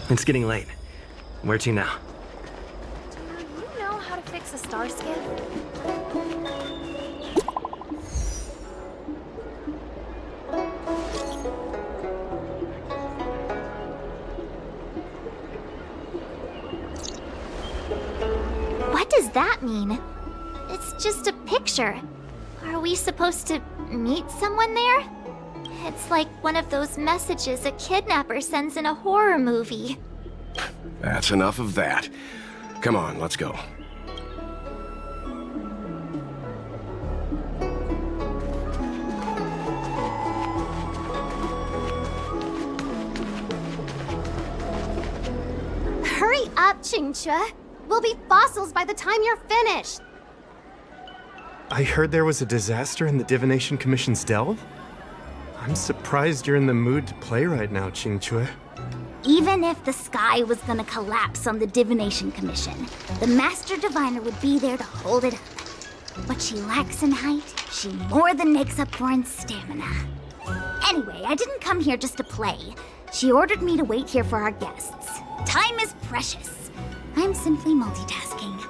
It's getting late. Where to now? Do you know how to fix a star skiff? What does that mean? It's just a picture. Are we supposed to meet someone there? It's like one of those messages a kidnapper sends in a horror movie. That's enough of that. Come on, let's go. Hurry up, Qingque. We'll be fossils by the time you're finished. I heard there was a disaster in the Divination Commission's delve? I'm surprised you're in the mood to play right now, Qingque. Even if the sky was gonna collapse on the Divination Commission, the Master Diviner would be there to hold it up. What she lacks in height, she more than makes up for in stamina. Anyway, I didn't come here just to play. She ordered me to wait here for our guests. Time is precious. I'm simply multitasking.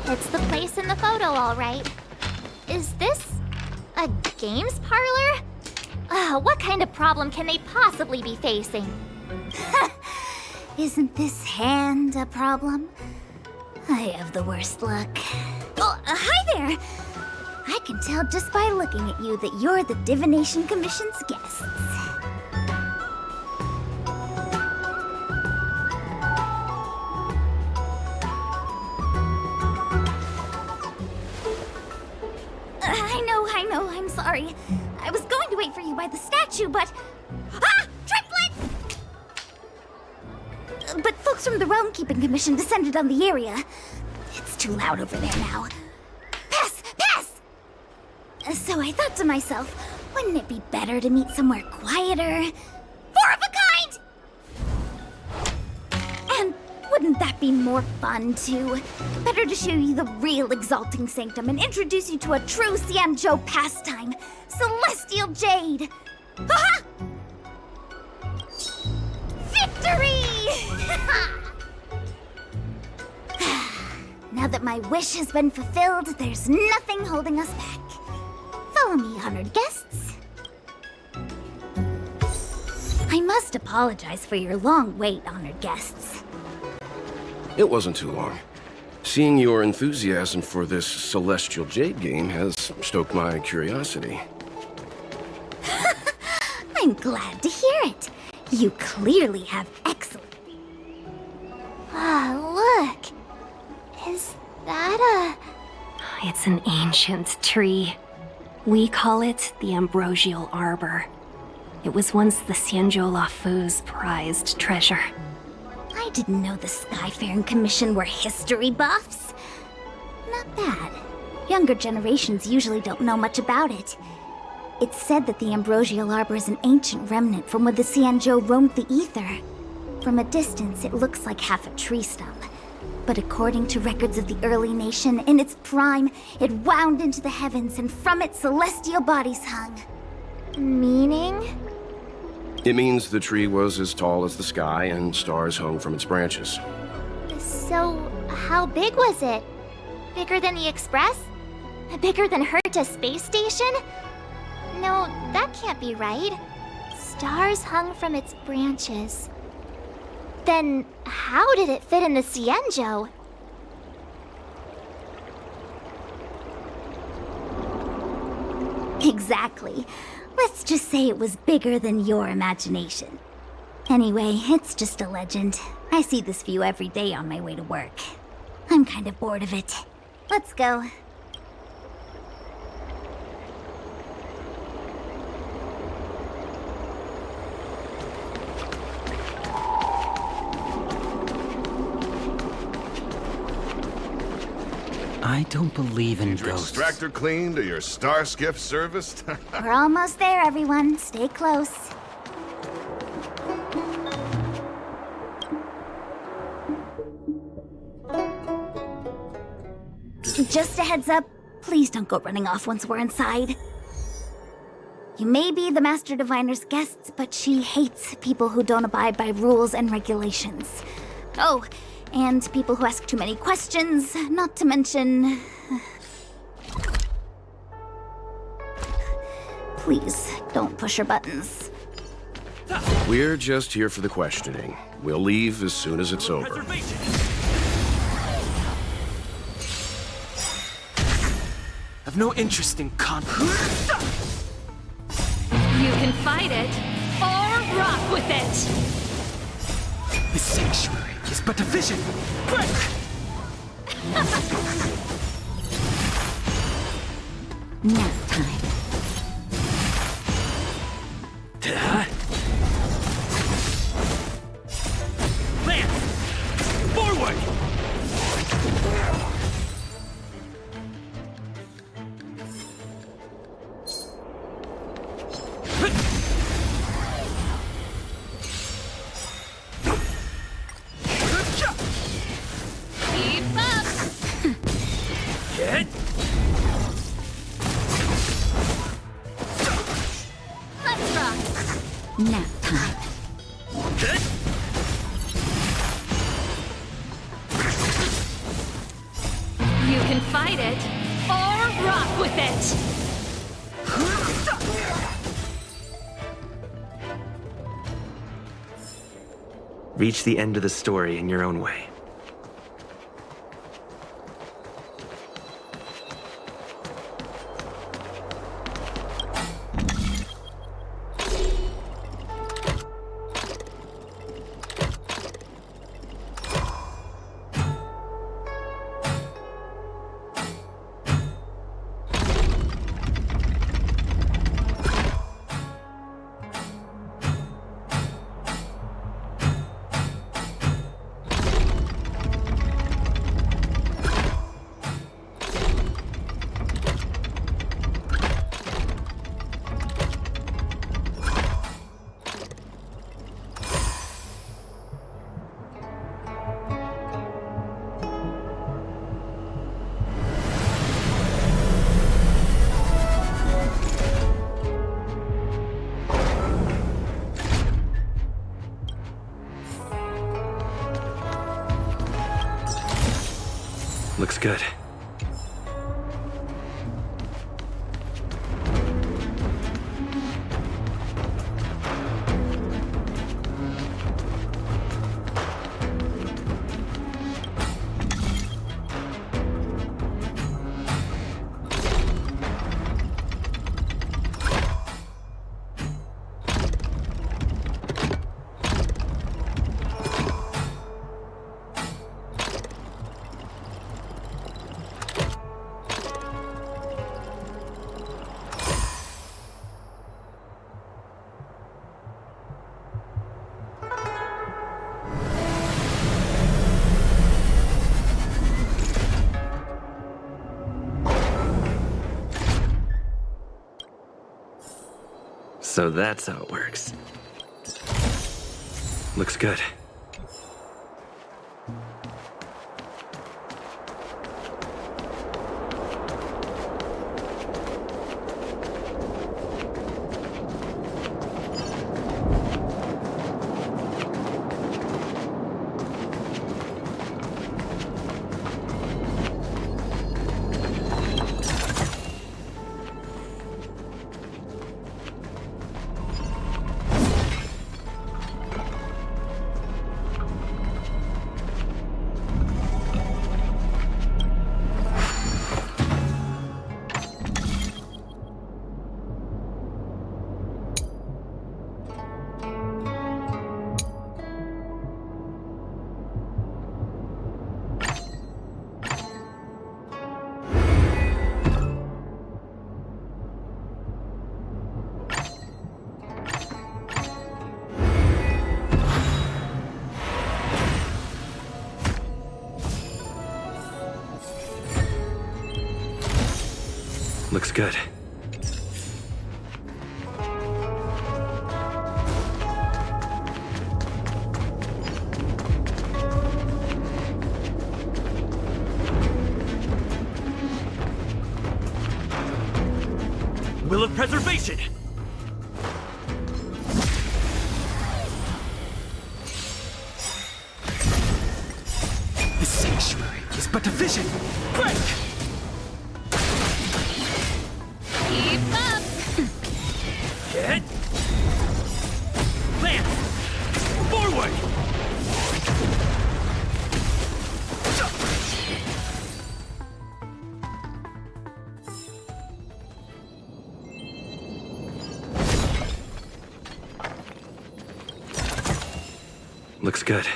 It's the place in the photo, all right. Is this a games parlor? What kind of problem can they possibly be facing? Isn't this hand a problem? I have the worst luck. Oh, hi there! I can tell just by looking at you that you're the Divination Commission's guests. I know, I'm sorry. I was going to wait for you by the statue, but... Ah! Triplet! But folks from the Realm Keeping Commission descended on the area. It's too loud over there now. Pass! Pass! So I thought to myself, wouldn't it be better to meet somewhere quieter? Four of a kind! And wouldn't that be more fun, too? Better to show you the real Exalting Sanctum and introduce you to a true Xianzhou pastime, Celestial Jade! Haha! Victory! Now that my wish has been fulfilled, there's nothing holding us back. Follow me, honored guests. I must apologize for your long wait, honored guests. It wasn't too long. Seeing your enthusiasm for this Celestial Jade game has stoked my curiosity. I'm glad to hear it. You clearly have excellent... Look. Is that It's an ancient tree. We call it the Ambrosial Arbor. It was once the Xianzhou Lafu's prized treasure. I didn't know the Skyfaring Commission were history buffs. Not bad. Younger generations usually don't know much about it. It's said that the Ambrosial Arbor is an ancient remnant from when the Xianzhou roamed the ether. From a distance, it looks like half a tree stump. But according to records of the early nation, in its prime, it wound into the heavens and from it celestial bodies hung. meaning? It means the tree was as tall as the sky and stars hung from its branches. So, how big was it? Bigger than the Express? Bigger than Herta's space station? No, that can't be right. Stars hung from its branches. Then, how did it fit in the Xianzhou? Exactly. Let's just say it was bigger than your imagination. Anyway, it's just a legend. I see this view every day on my way to work. I'm kind of bored of it. Let's go. I don't believe in Your ghosts. extractor cleaned or your star skiff serviced? We're almost there, everyone. Stay close. Just a heads up, please don't go running off once we're inside. You may be the Master Diviner's guests, but she hates people who don't abide by rules and regulations. Oh, and people who ask too many questions, not to mention... Please, don't push her buttons. We're just here for the questioning. We'll leave as soon as it's over. I've no interest in conflict. You can fight it, or rock with it! The sanctuary is but a vision. Quick! Nap time. Lance! Forward! Keep up! Get! Let's rock! Nap time. Get! You can fight it, or rock with it! Reach the end of the story in your own way. Looks good. So that's how it works. Looks good. Looks good. Will of Preservation! vision! Break! Keep up! Hit! Land! Forward! Looks good.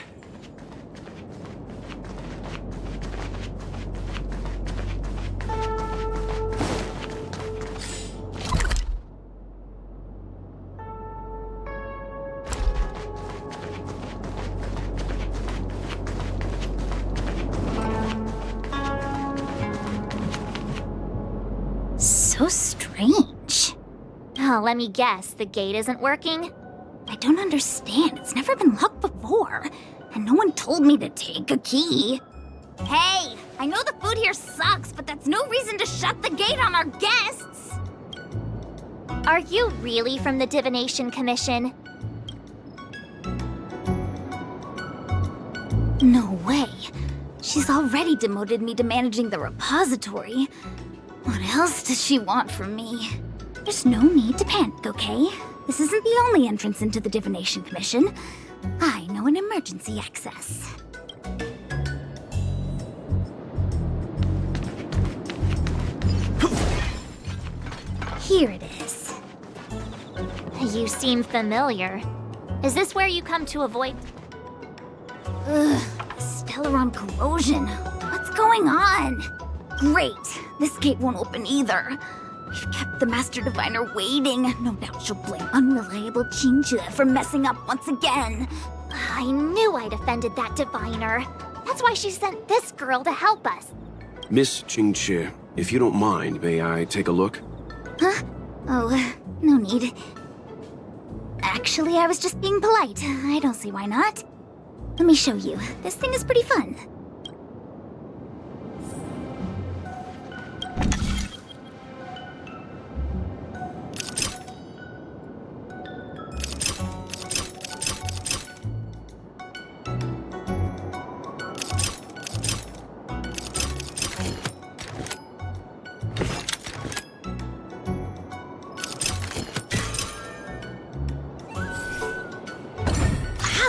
So strange. Oh, let me guess, the gate isn't working? I don't understand. It's never been locked before. And no one told me to take a key. Hey, I know the food here sucks, but that's no reason to shut the gate on our guests. Are you really from the Divination Commission? No way. She's already demoted me to managing the repository. What else does she want from me? There's no need to panic, okay? This isn't the only entrance into the Divination Commission. I know an emergency access. Here it is. You seem familiar. Is this where you come to avoid? Ugh, Stellaron corrosion. What's going on? Great. This gate won't open either. We've kept the Master Diviner waiting. No doubt she'll blame unreliable Qingque for messing up once again. I knew I'd offended that diviner. That's why she sent this girl to help us. Miss Qingque, if you don't mind, may I take a look? Huh? Oh, no need. Actually, I was just being polite. I don't see why not. Let me show you. This thing is pretty fun.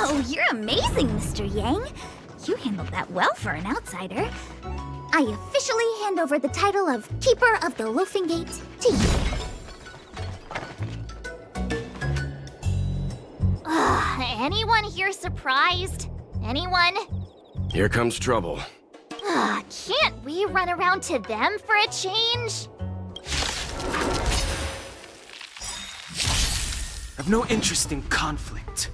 Wow, you're amazing, Mr. Yang. You handled that well for an outsider. I officially hand over the title of Keeper of the Loafing Gate to you. Anyone here surprised? Anyone? Here comes trouble. Can't we run around to them for a change? I've no interest in conflict.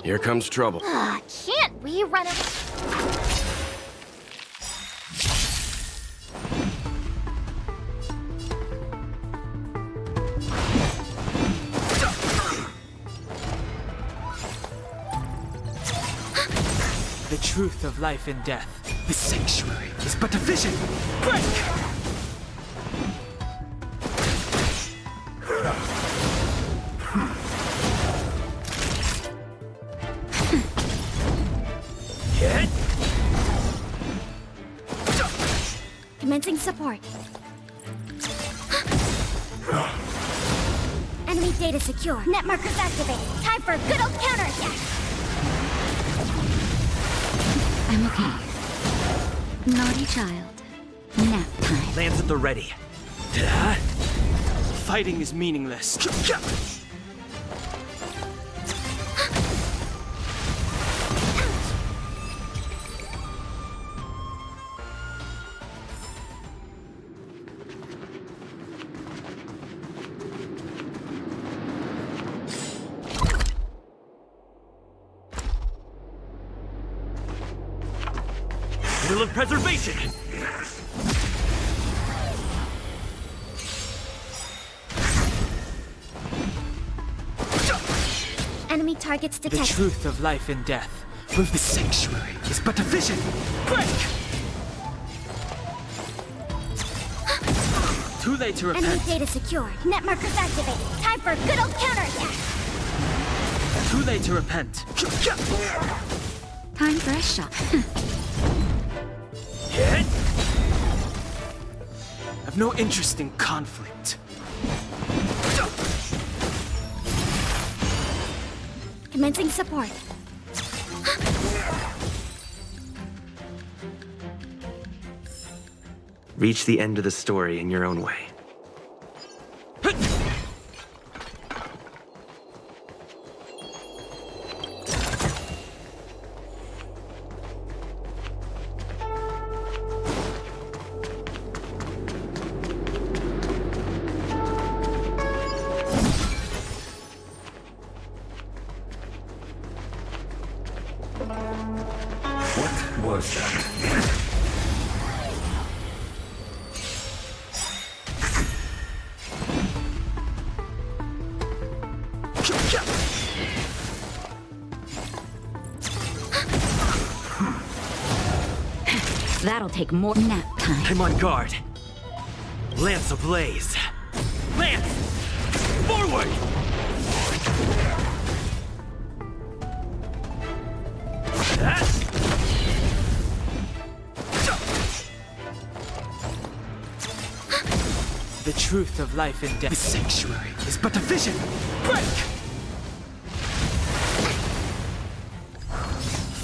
Here comes trouble. Can't we run around? The truth of life and death. The sanctuary is but a vision. Break! Hit! Commencing support. Enemy data secure. Net markers activated. Time for a good old counterattack. I'm okay. Naughty child. Nap time. Lands at the ready. Fighting is meaningless. Will of preservation! Enemy targets The detected. truth of life and death. With the sanctuary is but a vision. Break! Too late to Enemy repent. data secured. Net markers activated. Time for a good old counterattack. Too late to repent. Time for a shot. Hit! I've no interest in conflict. Commencing support. Reach the end of the story in your own way. What was that? That'll take more nap time. I'm on guard. Lance ablaze. Lance! Forward! The truth of life and death. The sanctuary is but a vision. Break!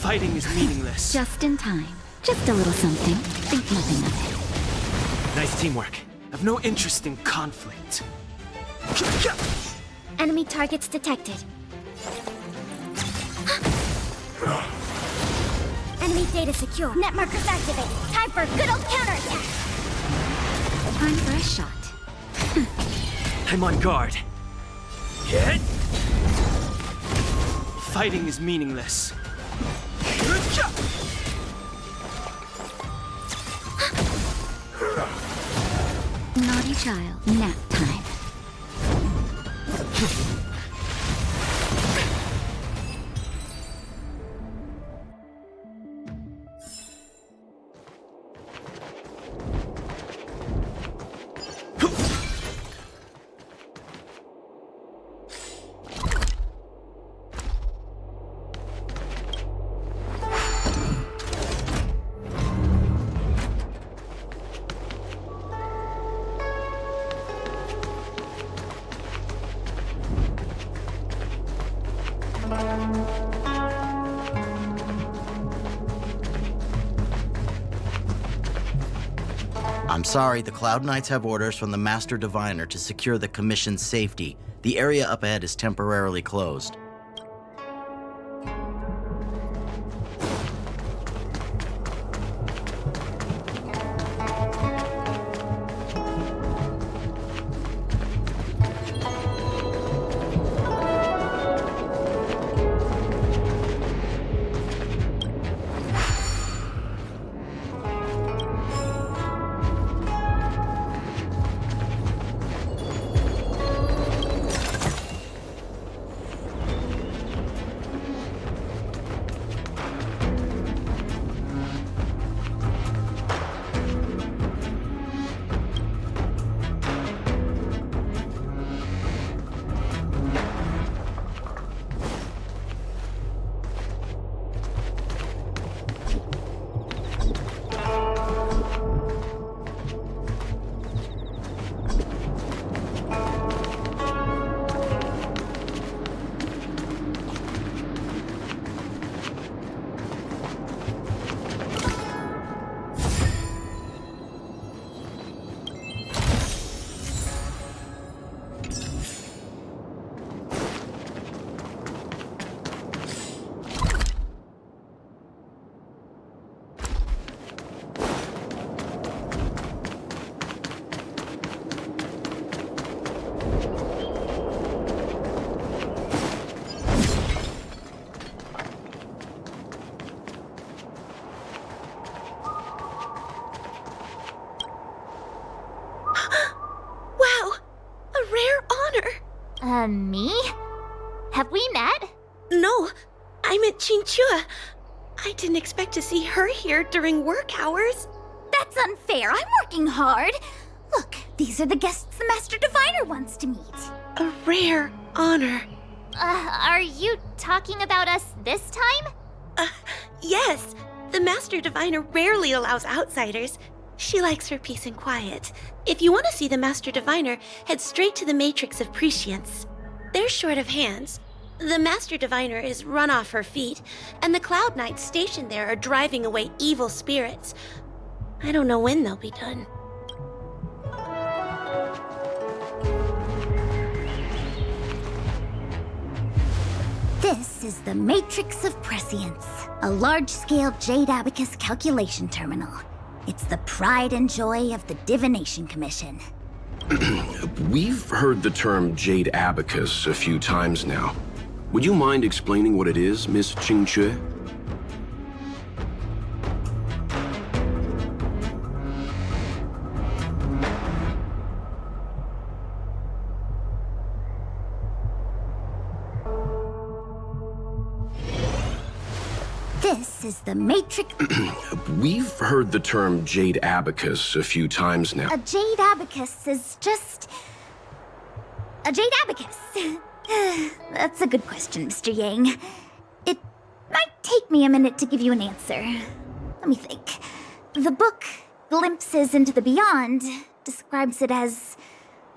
Fighting is meaningless. Just in time. Just a little something. Think nothing of Nice teamwork. I've no interest in conflict. it. Enemy targets detected. Enemy data secure. Net markers activated. Time for a good old counterattack. Time for a shot. I'm on guard. Hit! Fighting is meaningless. Naughty child. Nap time. I'm sorry, the Cloud Knights have orders from the Master Diviner to secure the Commission's safety. The area up ahead is temporarily closed. Me? Have we met? No, I meant Chinchua. I didn't expect to see her here during work hours. That's unfair. I'm working hard. Look, these are the guests the Master Diviner wants to meet. A rare honor. Are you talking about us this time? Yes. The Master Diviner rarely allows outsiders. She likes her peace and quiet. If you want to see the Master Diviner, head straight to the Matrix of Prescience. They're short of hands. The Master Diviner is run off her feet, and the Cloud Knights stationed there are driving away evil spirits. I don't know when they'll be done. This is the Matrix of Prescience, a large-scale Jade Abacus calculation terminal. It's the pride and joy of the Divination Commission. We've heard the term Jade Abacus a few times now. Would you mind explaining what it is, Miss Qingque? This is the Matrix... We've heard the term Jade Abacus a few times now. A Jade Abacus is just... a Jade Abacus. That's a good question, Mr. Yang. It might take me a minute to give you an answer. Let me think. The book, Glimpses into the Beyond, describes it as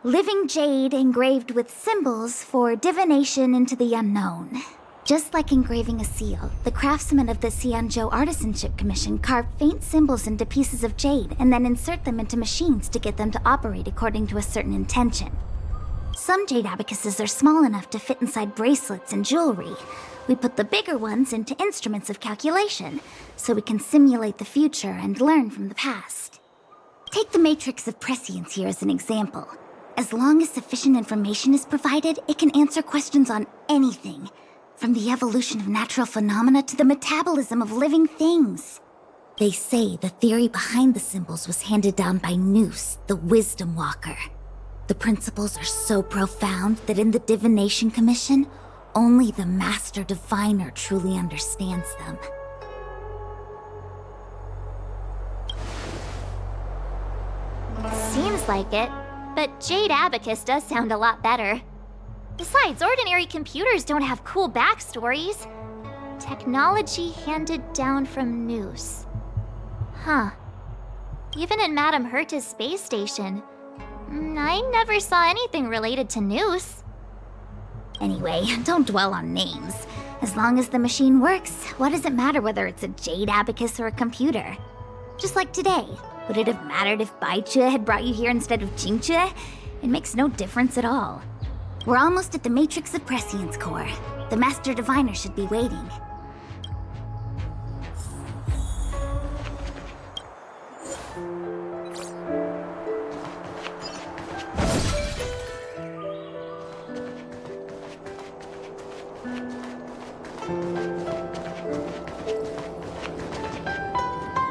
living jade engraved with symbols for divination into the unknown. Just like engraving a seal, the craftsmen of the Xianzhou Artisanship Commission carve faint symbols into pieces of jade and then insert them into machines to get them to operate according to a certain intention. Some jade abacuses are small enough to fit inside bracelets and jewelry. We put the bigger ones into instruments of calculation, so we can simulate the future and learn from the past. Take the Matrix of Prescience here as an example. As long as sufficient information is provided, it can answer questions on anything. From the evolution of natural phenomena to the metabolism of living things. They say the theory behind the symbols was handed down by Noose, the Wisdom Walker. The principles are so profound that in the Divination Commission, only the Master Diviner truly understands them. Seems like it, but Jade Abacus does sound a lot better. Besides, ordinary computers don't have cool backstories. Technology handed down from Noose. Huh. Even in Madame Herta's space station, I never saw anything related to Noose. Anyway, don't dwell on names. As long as the machine works, what does it matter whether it's a Jade Abacus or a computer? Just like today, would it have mattered if Baichue had brought you here instead of Qingque? It makes no difference at all. We're almost at the Matrix of Prescience core. The Master Diviner should be waiting.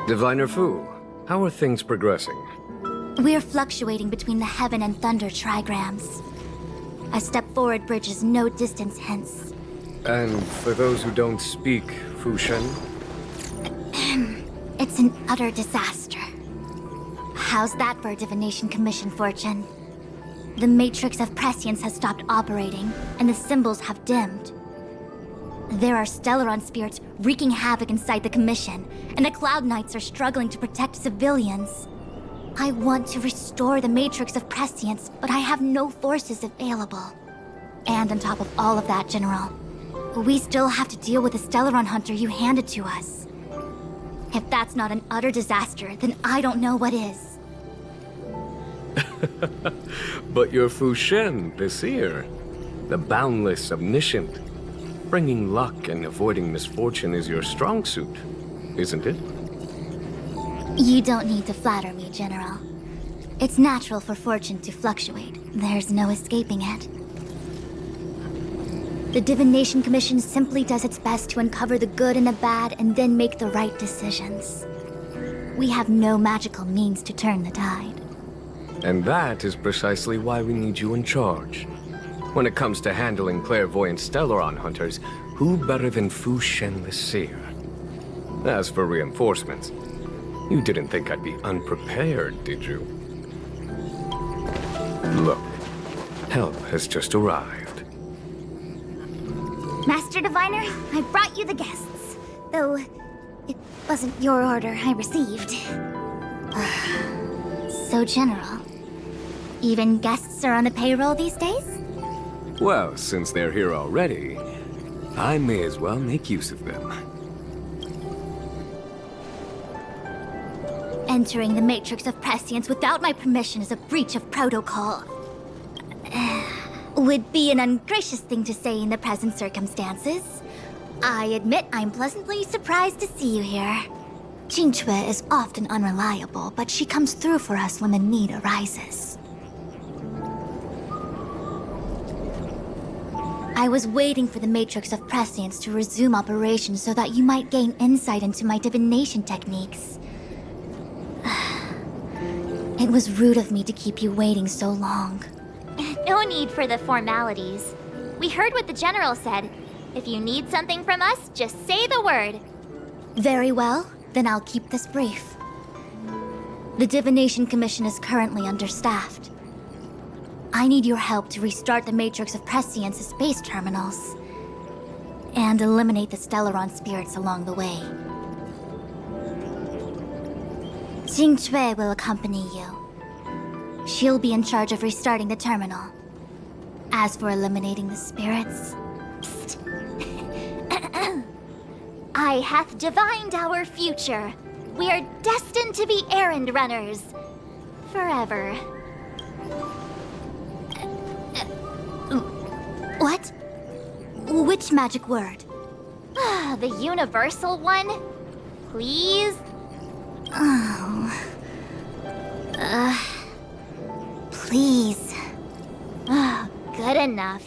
Diviner Fu, how are things progressing? We're fluctuating between the Heaven and Thunder trigrams. A step forward bridges no distance hence. And for those who don't speak Fushen? It's an utter disaster. How's that for a Divination Commission fortune? The Matrix of Prescience has stopped operating, and the symbols have dimmed. There are Stellaron spirits wreaking havoc inside the Commission, and the Cloud Knights are struggling to protect civilians. I want to restore the Matrix of Prescience, but I have no forces available. And on top of all of that, General, we still have to deal with the Stellaron hunter you handed to us. If that's not an utter disaster, then I don't know what is. But you're Fushen, the seer. The boundless, omniscient. Bringing luck and avoiding misfortune is your strong suit, isn't it? You don't need to flatter me, General. It's natural for fortune to fluctuate. There's no escaping it. The Divination Commission simply does its best to uncover the good and the bad and then make the right decisions. We have no magical means to turn the tide. And that is precisely why we need you in charge. When it comes to handling clairvoyant Stellaron hunters, who better than Fu Shen the Seer? As for reinforcements, you didn't think I'd be unprepared, did you? Look, help has just arrived. Master Diviner, I brought you the guests. Though, it wasn't your order I received. So general. Even guests are on the payroll these days? Well, since they're here already, I may as well make use of them. Entering the Matrix of Prescience without my permission is a breach of protocol. Would be an ungracious thing to say in the present circumstances. I admit I'm pleasantly surprised to see you here. Jinchue is often unreliable, but she comes through for us when the need arises. I was waiting for the Matrix of Prescience to resume operations so that you might gain insight into my divination techniques. It was rude of me to keep you waiting so long. No need for the formalities. We heard what the General said. If you need something from us, just say the word. Very well, then I'll keep this brief. The Divination Commission is currently understaffed. I need your help to restart the Matrix of Prescience's space terminals and eliminate the Stellaron spirits along the way. Jinchue will accompany you. She'll be in charge of restarting the terminal. As for eliminating the spirits... Psst. I hath divined our future. We are destined to be errand runners. Forever. What? Which magic word? The universal one? Please? Oh. Please. Good enough.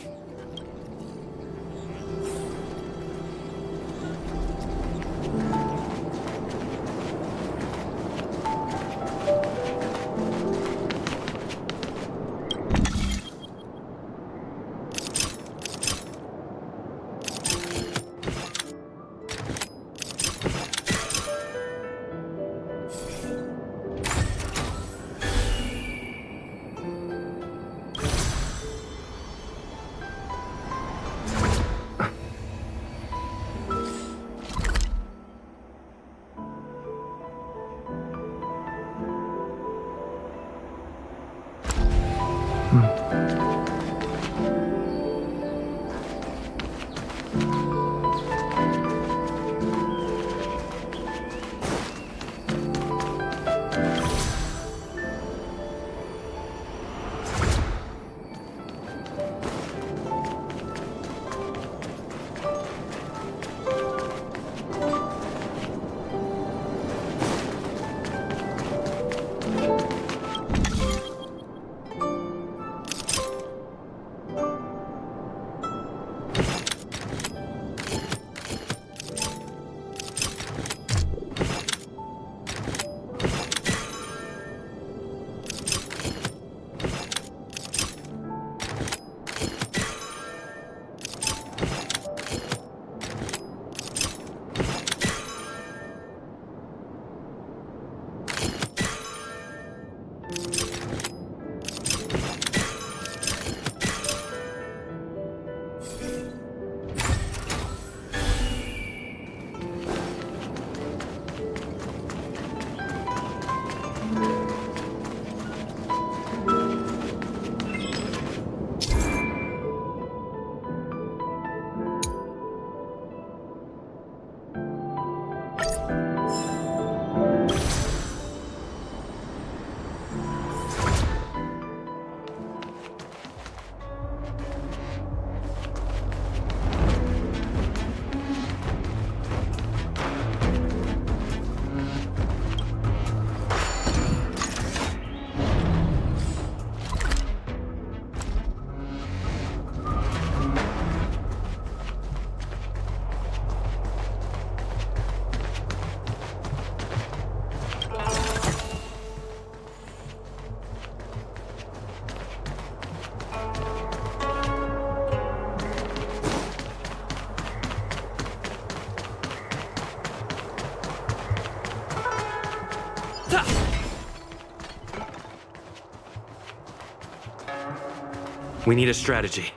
We need a strategy.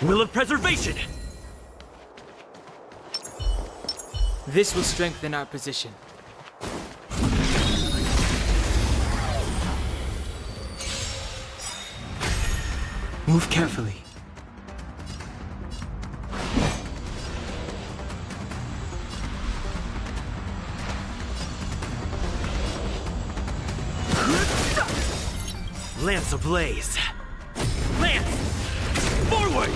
Will of Preservation! This will strengthen our position. Move carefully. Lance ablaze! Lance! Forward!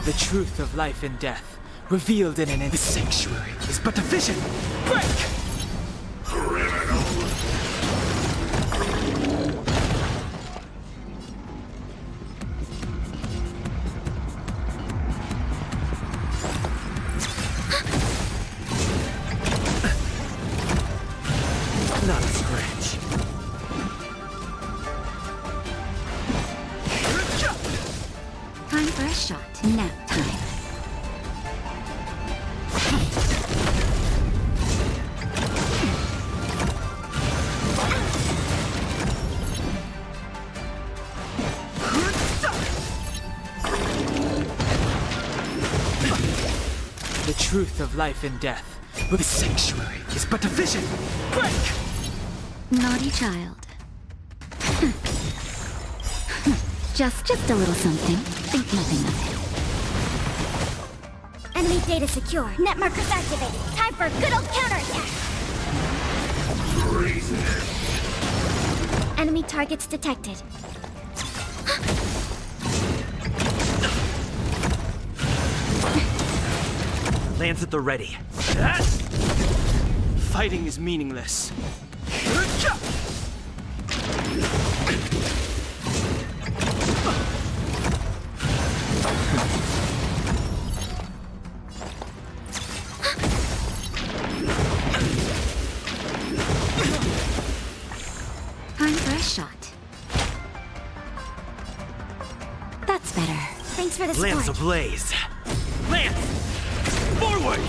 The truth of life and death, revealed in the sanctuary, is but a vision. Break! Not a scratch. Time for a shot. Nap time. The truth of life and death, the sanctuary, is but a vision. Break! Naughty child. Just a little something. Think nothing of it. Enemy data secure. Net markers activated. Time for a good old counterattack. Enemy targets detected. Lance at the ready. Fighting is meaningless. Time for a shot. That's better. Thanks for the Lance support. ablaze! Lance! Forward!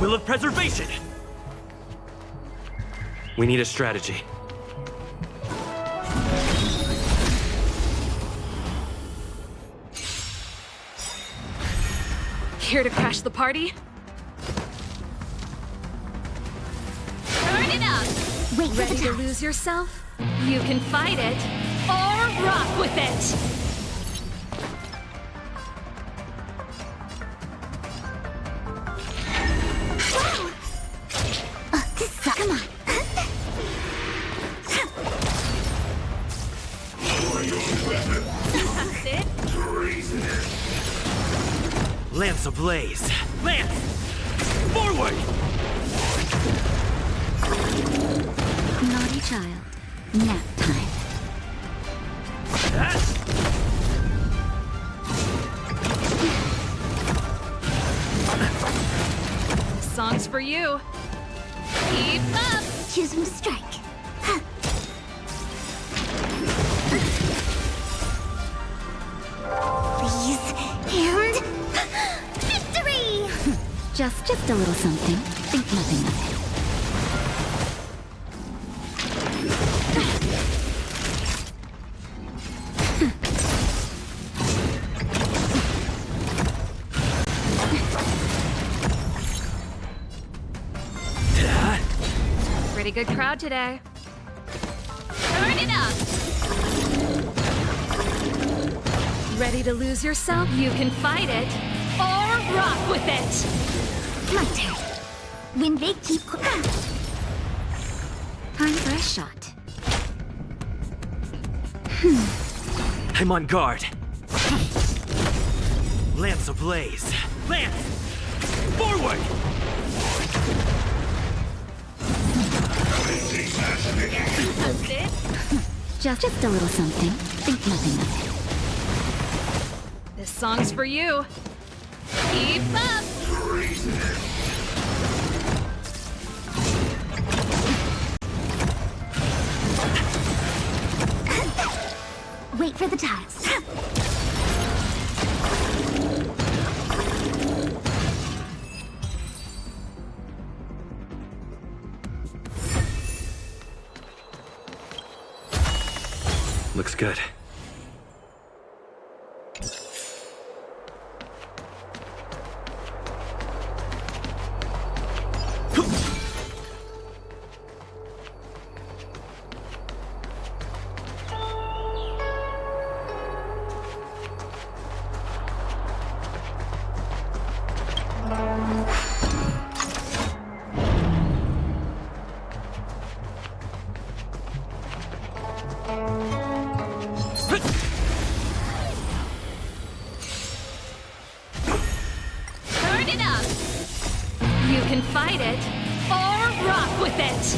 Will of Preservation! We need a strategy. Here to crash the party? Turn it up! Wait for Ready the to test. lose yourself? You can fight it, or rock with it! Come on. That's it? Lance ablaze! Lance! Forward! Naughty child. Nap time. Song's for you. Keep up! Choosing to strike. Please. And victory! Just a little something. Think nothing of it. good crowd today. Turn it up! Ready to lose yourself? You can fight it, or rock with it! My turn. When they keep... Time for a shot. I'm on guard. Lance ablaze. Lance! Forward! Just a little something. Think nothing of it. This song's for you. Keep up! Wait for the tiles. Looks good. Turn it up! You can fight it, or rock with it!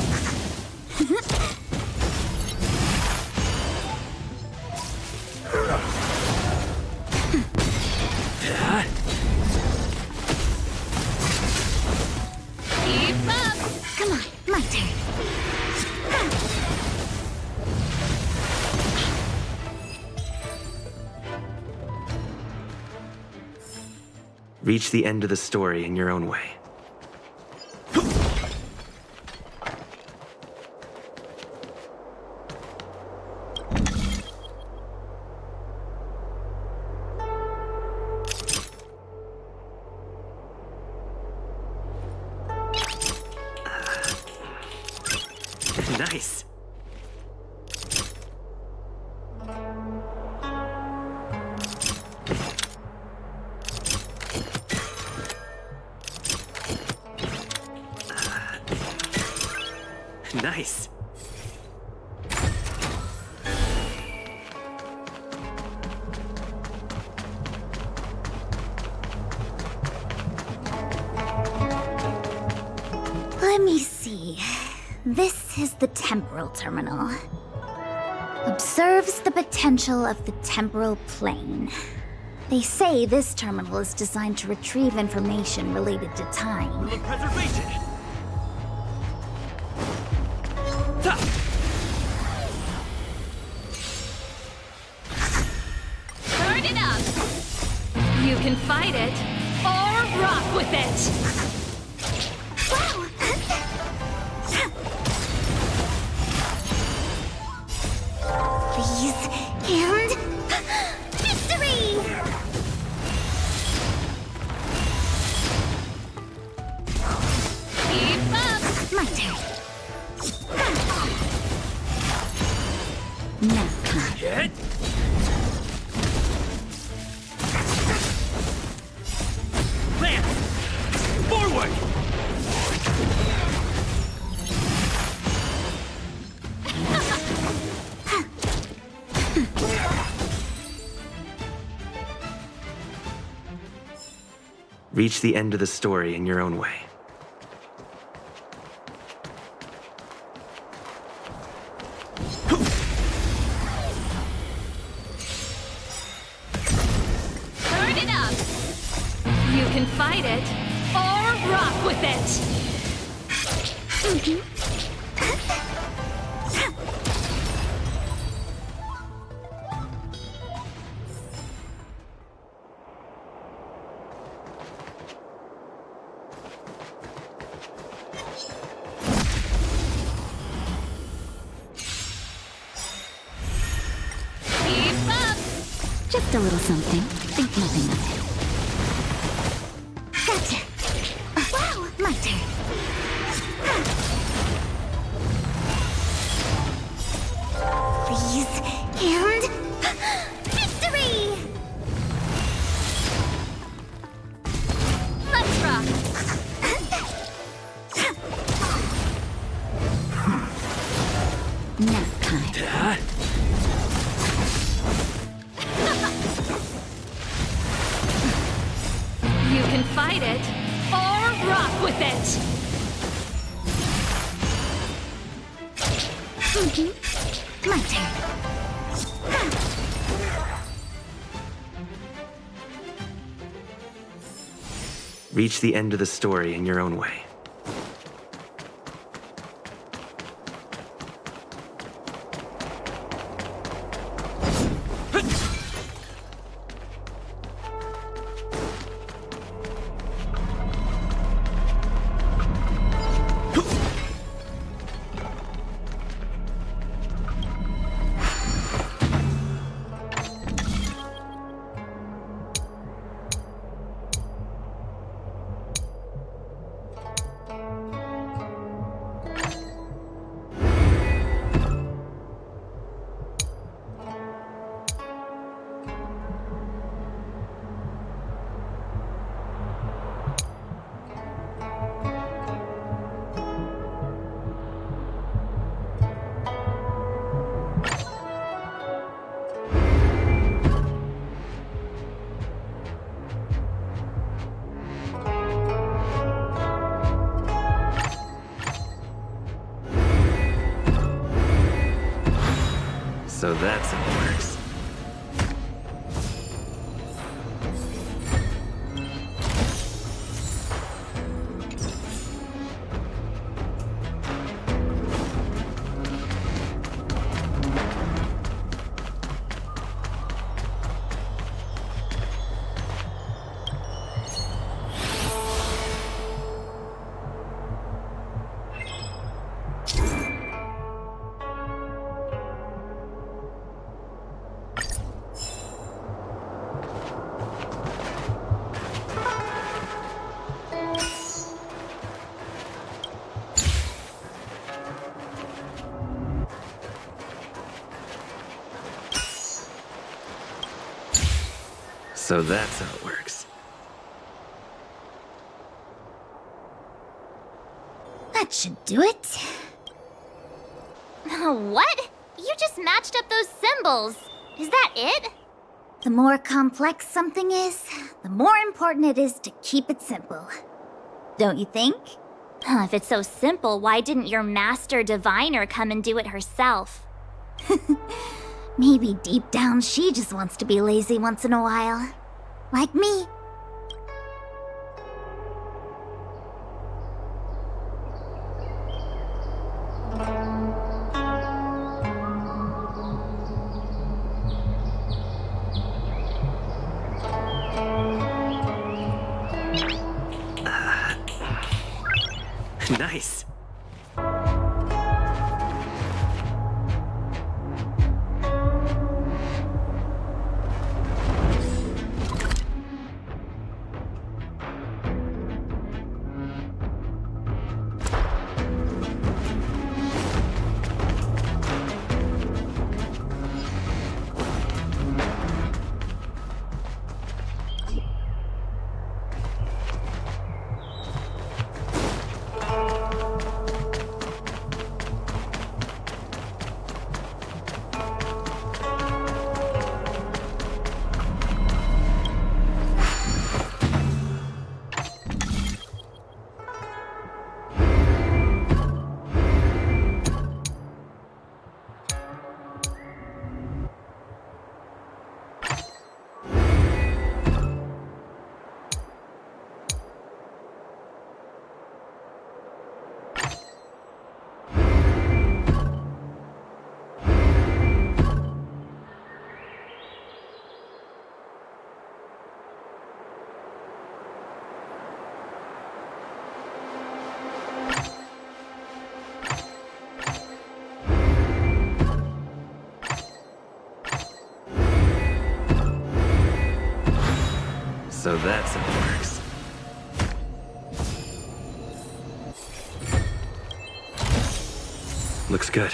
Keep up! Come on, my turn. Reach the end of the story in your own way. Nice. Nice. Let me see. This is the temporal terminal. Observes the potential of the temporal plane. They say this terminal is designed to retrieve information related to time. Preservation! Turn it up! You can fight it, or rock with it! Please, and... victory! Keep up! My turn. Now, Hit! Lance! Forward! Reach the end of the story in your own way. Turn it up! You can fight it, or rock with it! Keep up! just a little something. Think nothing of it. Gotcha! Wow, my turn. can fight it, or rock with it! My turn. Reach the end of the story in your own way. So that's how it works. So that's how it works. That should do it. What? You just matched up those symbols. Is that it? The more complex something is, the more important it is to keep it simple. Don't you think? If it's so simple, why didn't your master diviner come and do it herself? Maybe deep down she just wants to be lazy once in a while. Like me. Nice. So that's how it works. Looks good.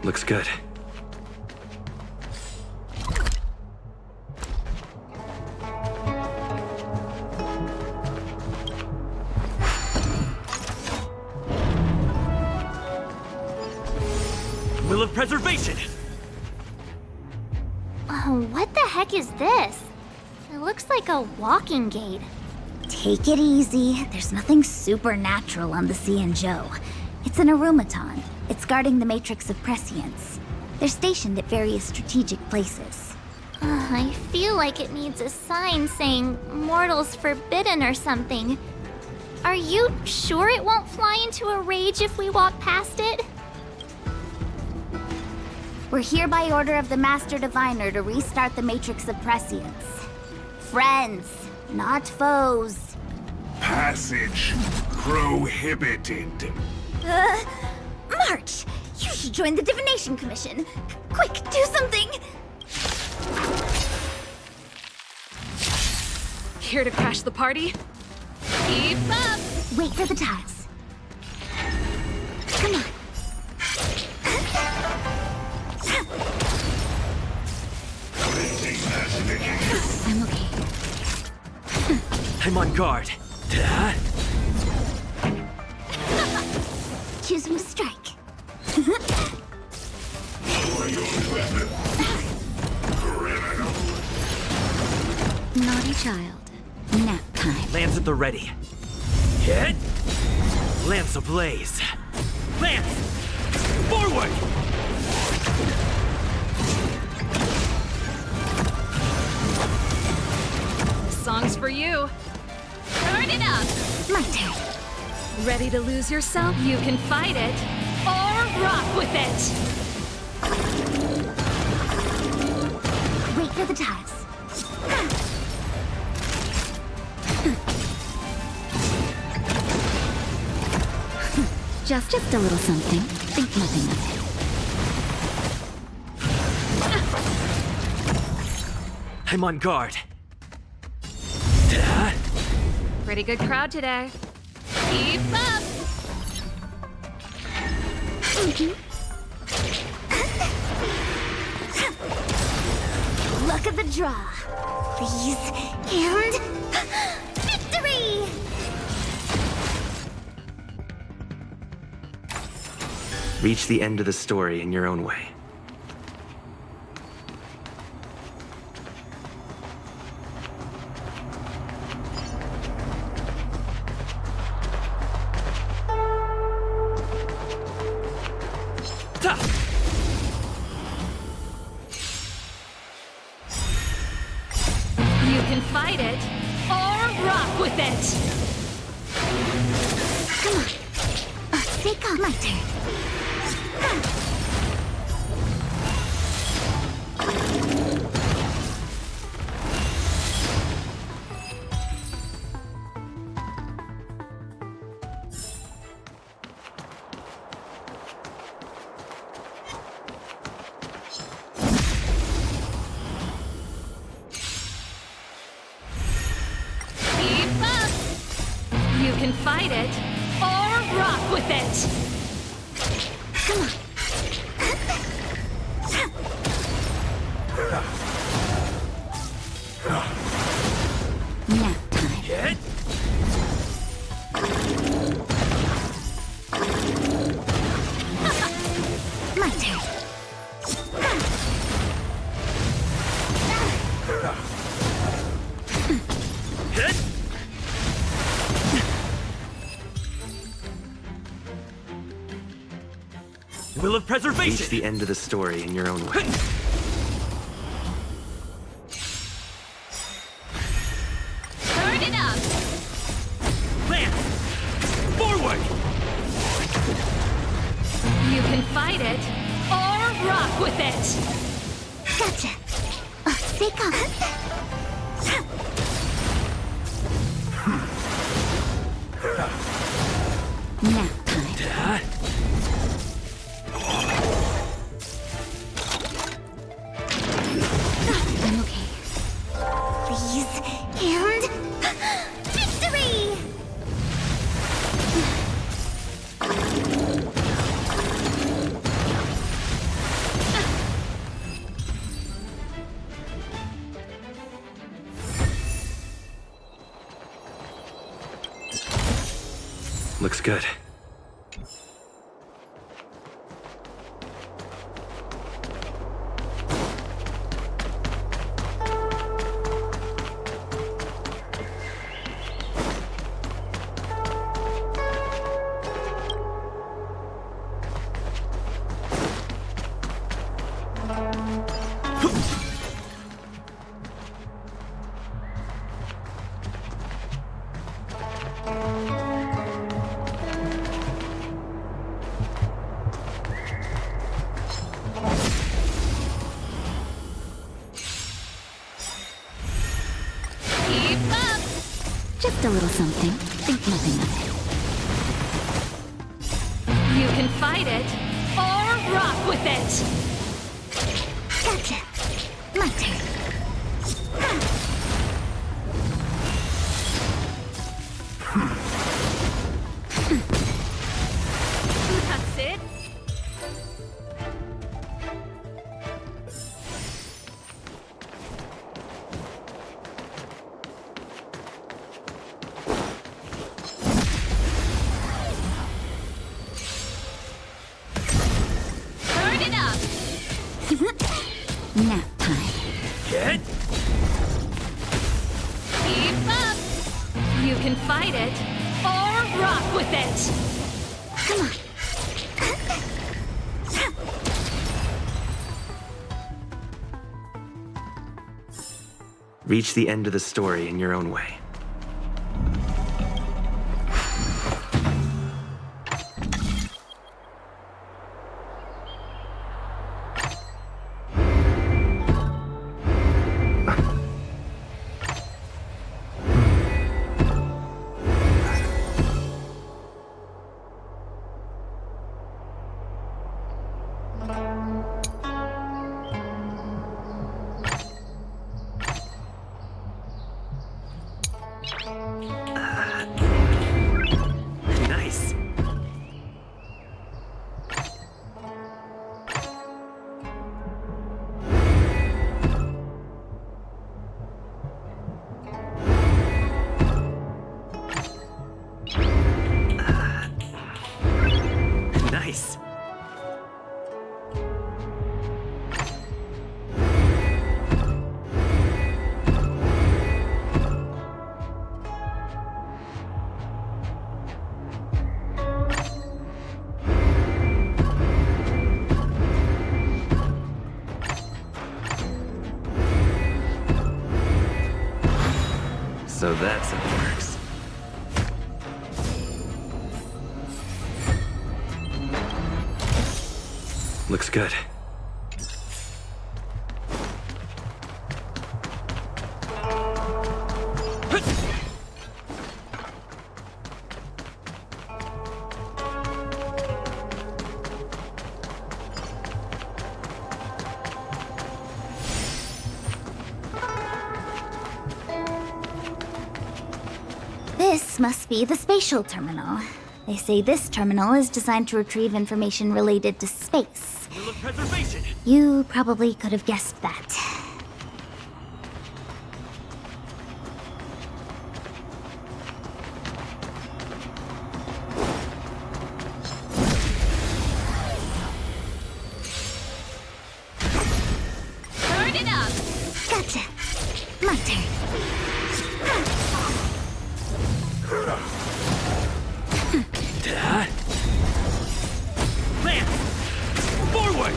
Looks good. Will of Preservation! What the heck is this? It looks like a walking gate. Take it easy. There's nothing supernatural on the Xianzhou. It's an aromaton. It's guarding the Matrix of Prescience. They're stationed at various strategic places. I feel like it needs a sign saying mortals forbidden or something. Are you sure it won't fly into a rage if we walk past it? We're here by order of the Master Diviner to restart the Matrix of Prescience. Friends, not foes. Passage prohibited. March! You should join the Divination Commission. Quick, do something! Here to crash the party? Keep up! Wait for the tiles. Come on. I'm okay. I'm on guard. Choose to strike. Naughty child. Nap time. Lance at the ready. Hit! Lance ablaze. Lance! Forward! Song's for you. Turn it up! My turn. Ready to lose yourself? You can fight it, or rock with it! Wait for the tiles. Just a little something. Think nothing of it. I'm on guard. Pretty good crowd today. Keep up! Luck of the draw. Please. And... victory! Reach the end of the story in your own way. You can fight it, or rock with it! Come on. Take on my turn. Keep up! You can fight it, or rock with it! Come on. Nap time. Hit! My turn. Hit! Will of Preservation! Reach the end of the story in your own way. Turn it up! Lance! Forward! You can fight it, or rock with it! Gotcha. Stay calm. Nap time. I'm okay. Please. And... victory! Looks good. Just a little something. Think nothing of it. You can fight it, or rock with it! Gotcha. My turn. That's it? Turn it up! Nap time. Hit! Keep up! You can fight it, or rock with it! Come on. Reach the end of the story in your own way. Nice. Nice. So that's how it works. Looks good. This must be the spatial terminal. They say this terminal is designed to retrieve information related to space. Rule of preservation! You probably could have guessed that. Turn it up! Gotcha. My turn. Dad? Lance! Forward!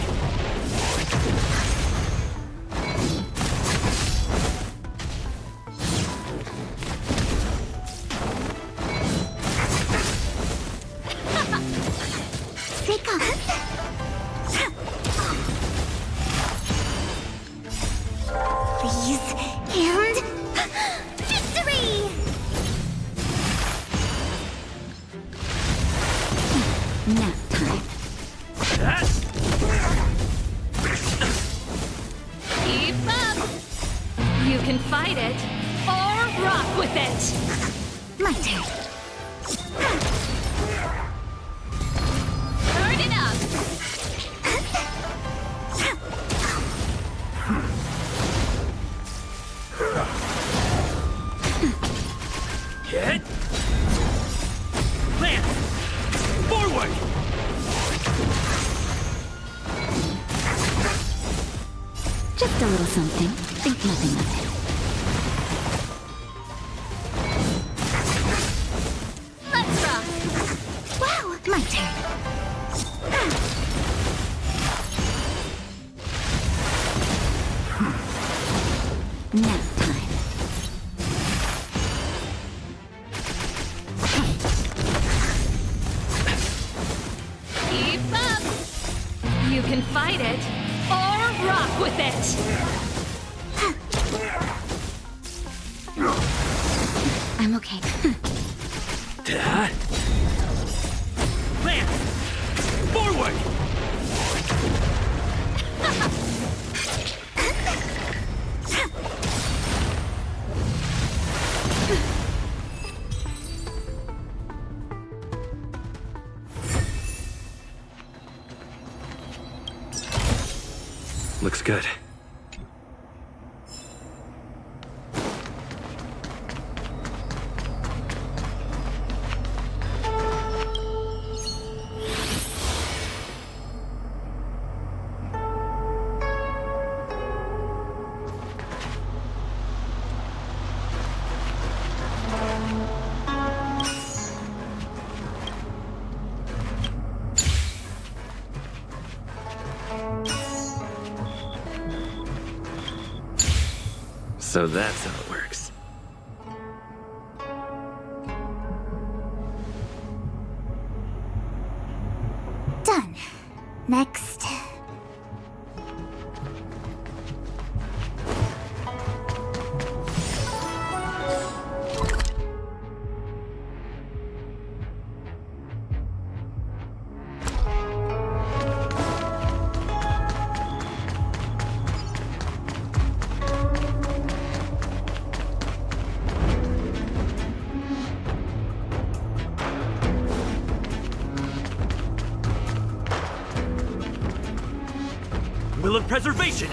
Take off. Please, and victory! Nap time. Keep up! You can fight it, or rock with it! My turn. Turn it up! Hit! Lance! Just a little something. Think nothing of it. Let's rock! Wow, my turn. Nap time. Keep up! You can fight it, or rock with it! I'm okay. Dad? Lance! Forward! Looks good. So that's how it works. Done. Next. Will of Preservation!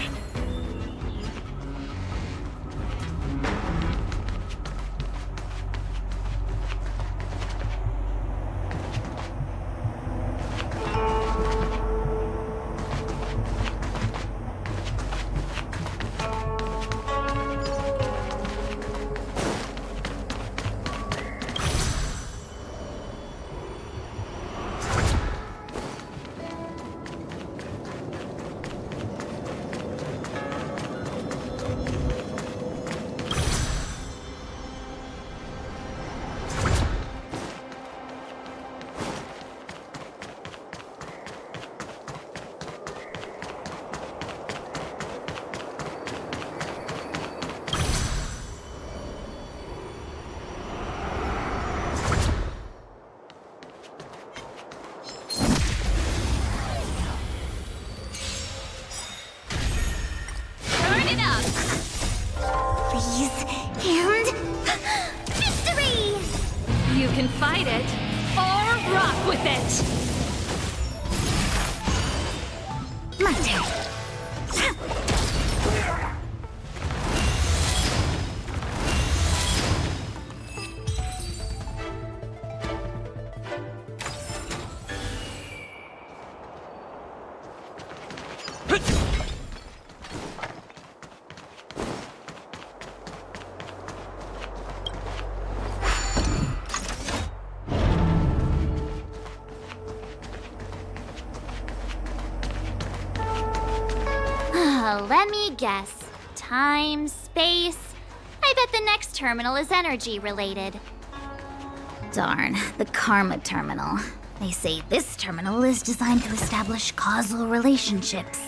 Please, and victory! You can fight it, or rock with it! My turn. Let me guess. Time, space. I bet the next terminal is energy related. Darn, the Karma Terminal. They say this terminal is designed to establish causal relationships.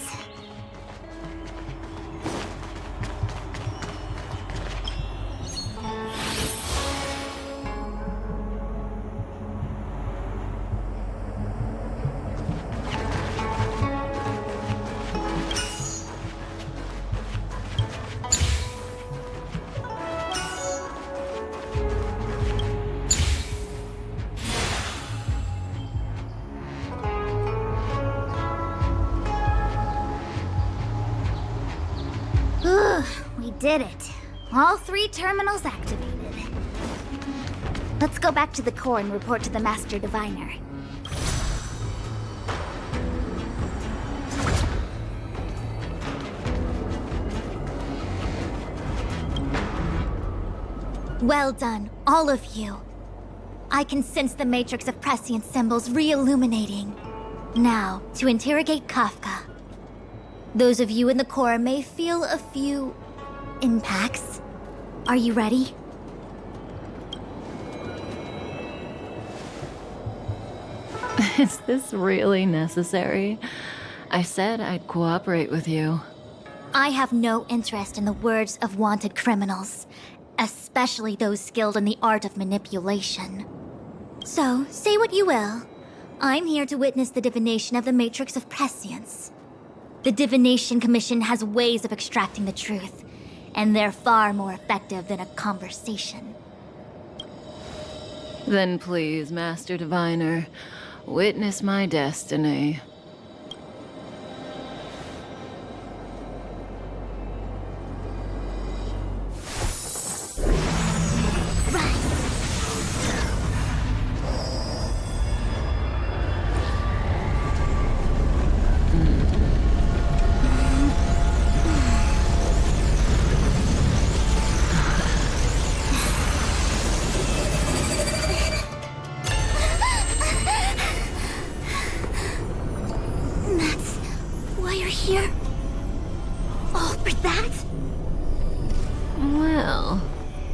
We did it. All 3 terminals activated. Let's go back to the core and report to the Master Diviner. Well done, all of you. I can sense the matrix of prescient symbols re-illuminating. Now, to interrogate Kafka. Those of you in the core may feel a few impacts. Are you ready? Is this really necessary? I said I'd cooperate with you. I have no interest in the words of wanted criminals, especially those skilled in the art of manipulation. So, say what you will. I'm here to witness the divination of the Matrix of Prescience. The Divination Commission has ways of extracting the truth, and they're far more effective than a conversation. Then please, Master Diviner, witness my destiny.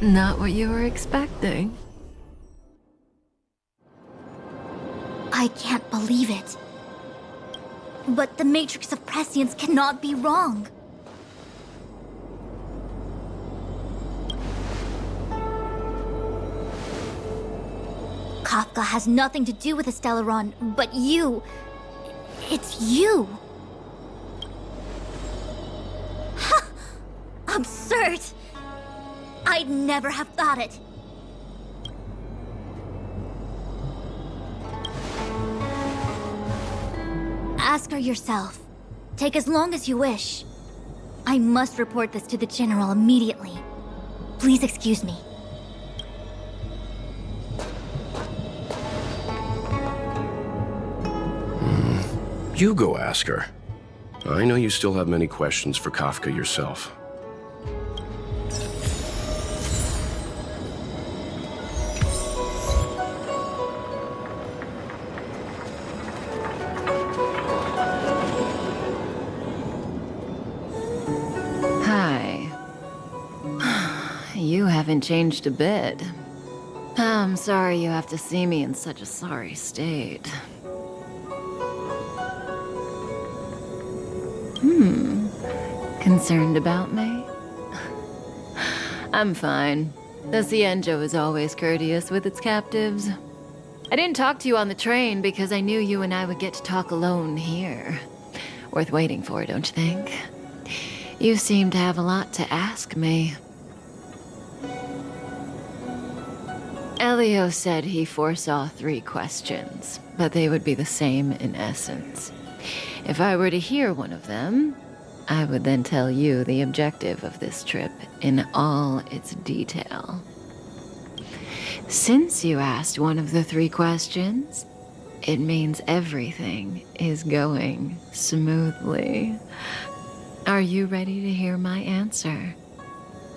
Not what you were expecting. I can't believe it. But the Matrix of Prescience cannot be wrong. Kafka has nothing to do with the Stellaron, but you... It's you! Ha! Absurd! I'd never have thought it. Ask her yourself. Take as long as you wish. I must report this to the General immediately. Please excuse me. You go ask her. I know you still have many questions for Kafka yourself. You haven't changed a bit. I'm sorry you have to see me in such a sorry state. Concerned about me? I'm fine. The Cienjo is always courteous with its captives. I didn't talk to you on the train because I knew you and I would get to talk alone here. Worth waiting for, don't you think? You seem to have a lot to ask me. Elio said he foresaw 3 questions, but they would be the same in essence. If I were to hear one of them, I would then tell you the objective of this trip in all its detail. Since you asked one of the 3 questions, it means everything is going smoothly. Are you ready to hear my answer?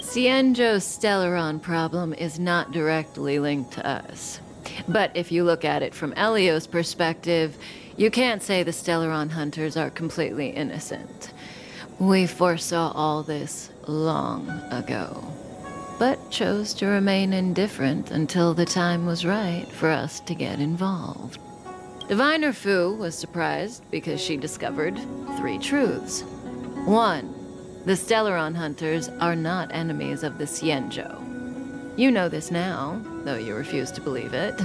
Cienjo's Stellaron problem is not directly linked to us. But if you look at it from Elio's perspective, you can't say the Stellaron hunters are completely innocent. We foresaw all this long ago, but chose to remain indifferent until the time was right for us to get involved. Diviner Fu was surprised because she discovered 3 truths. 1. The Stellaron hunters are not enemies of the Cienjo. You know this now, though you refuse to believe it.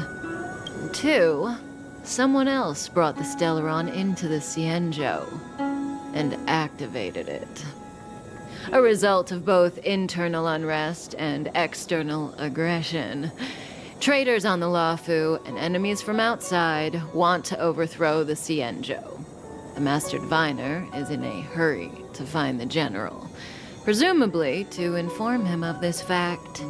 2. Someone else brought the Stellaron into the Cienjo and activated it. A result of both internal unrest and external aggression. Traitors on the Luofu and enemies from outside want to overthrow the Cienjo. The Master Diviner is in a hurry to find the General, presumably to inform him of this fact.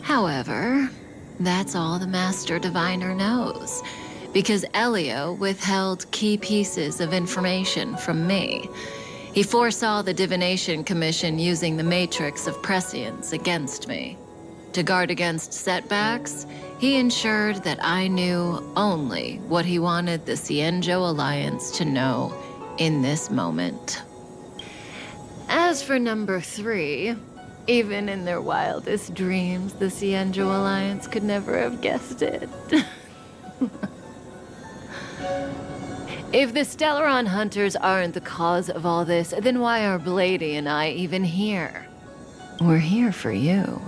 However, that's all the Master Diviner knows, because Elio withheld key pieces of information from me. He foresaw the Divination Commission using the Matrix of Prescience against me. To guard against setbacks, he ensured that I knew only what he wanted the Cienjo Alliance to know in this moment. As for number 3, even in their wildest dreams, the Cienjo Alliance could never have guessed it. If the Stellaron hunters aren't the cause of all this, then why are Blady and I even here? We're here for you.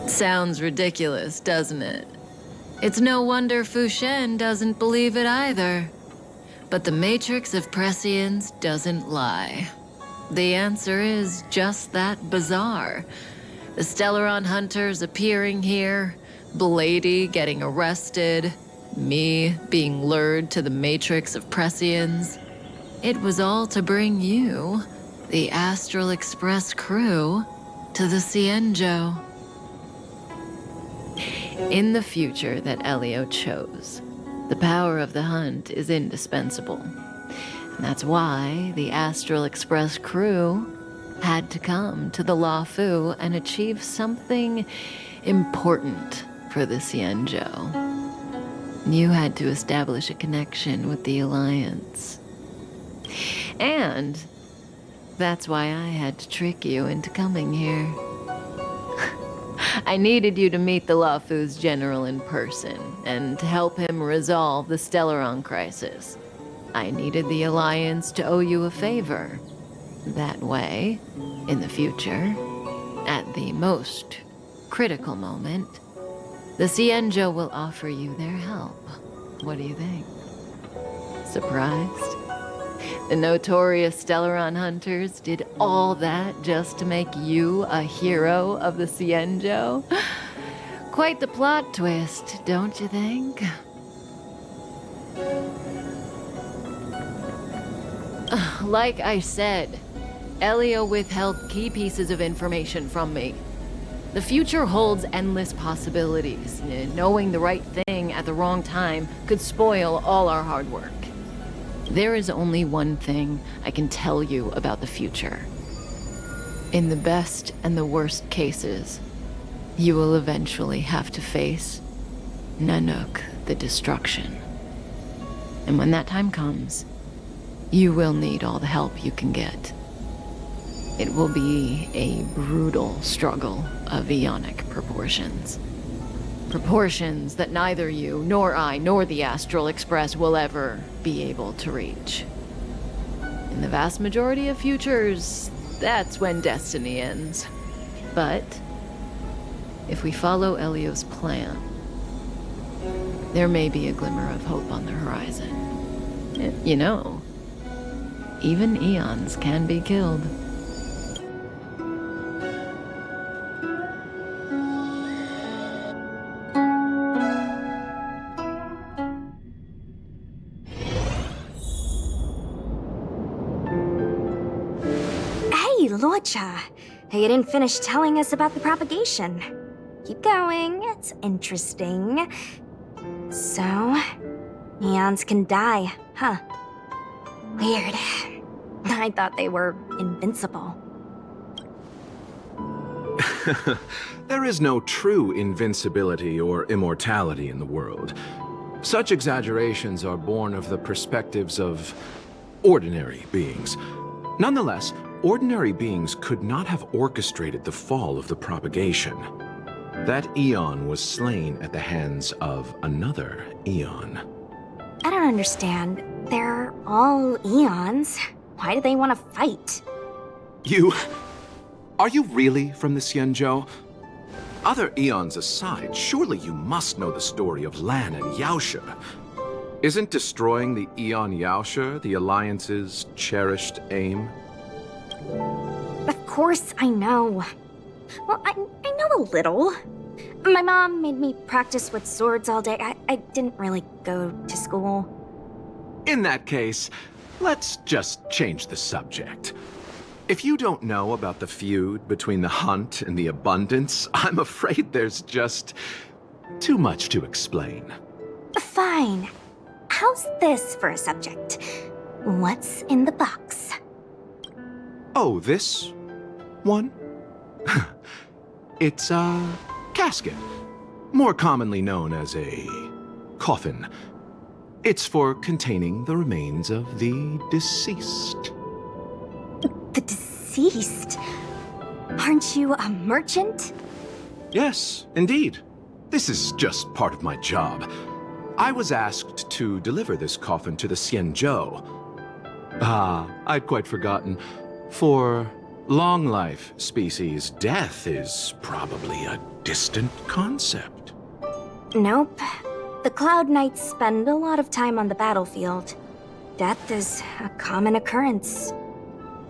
Sounds ridiculous, doesn't it? It's no wonder Fu Shen doesn't believe it either. But the Matrix of Prescience doesn't lie. The answer is just that bizarre. The Stellaron hunters appearing here, Blady getting arrested, me being lured to the Matrix of Prescience. It was all to bring you, the Astral Express crew, to the Cienjo. In the future that Elio chose, the power of the hunt is indispensable. And that's why the Astral Express crew had to come to the Luofu and achieve something important for the Cienjo. You had to establish a connection with the Alliance. And that's why I had to trick you into coming here. I needed you to meet the Luofu's general in person and to help him resolve the Stellaron crisis. I needed the Alliance to owe you a favor. That way, in the future, at the most critical moment, the Cienjo will offer you their help. What do you think? Surprised? The notorious Stellaron hunters did all that just to make you a hero of the Cienjo? Quite the plot twist, don't you think? Like I said, Elio withheld key pieces of information from me. The future holds endless possibilities. Knowing the right thing at the wrong time could spoil all our hard work. There is only one thing I can tell you about the future. In the best and the worst cases, you will eventually have to face Nanook the Destruction. And when that time comes, you will need all the help you can get. It will be a brutal struggle of eonic proportions. Proportions that neither you, nor I, nor the Astral Express will ever be able to reach. In the vast majority of futures, that's when destiny ends. But if we follow Elio's plan, there may be a glimmer of hope on the horizon. You know, even eons can be killed. Lorcha, you didn't finish telling us about the propagation. Keep going, it's interesting. So, eons can die, huh? Weird. I thought they were invincible. There is no true invincibility or immortality in the world. Such exaggerations are born of the perspectives of ordinary beings. Nonetheless, ordinary beings could not have orchestrated the fall of the propagation. That eon was slain at the hands of another eon. I don't understand. They're all eons. Why do they want to fight? Are you really from the Cienjo? Other eons aside, surely you must know the story of Lan and Yaoshe. Isn't destroying the Eon Yaoshe the Alliance's cherished aim? Of course I know. Well, I know a little. My mom made me practice with swords all day. I didn't really go to school. In that case, let's just change the subject. If you don't know about the feud between the Hunt and the Abundance, I'm afraid there's just too much to explain. Fine. How's this for a subject? what's in the box? Oh, this one? It's a casket, more commonly known as a coffin. It's for containing the remains of the deceased. The deceased? Aren't you a merchant? Yes, indeed. This is just part of my job. I was asked to deliver this coffin to the Xianzhou. I'd quite forgotten. For long life species, death is probably a distant concept. Nope. The Cloud Knights spend a lot of time on the battlefield. Death is a common occurrence.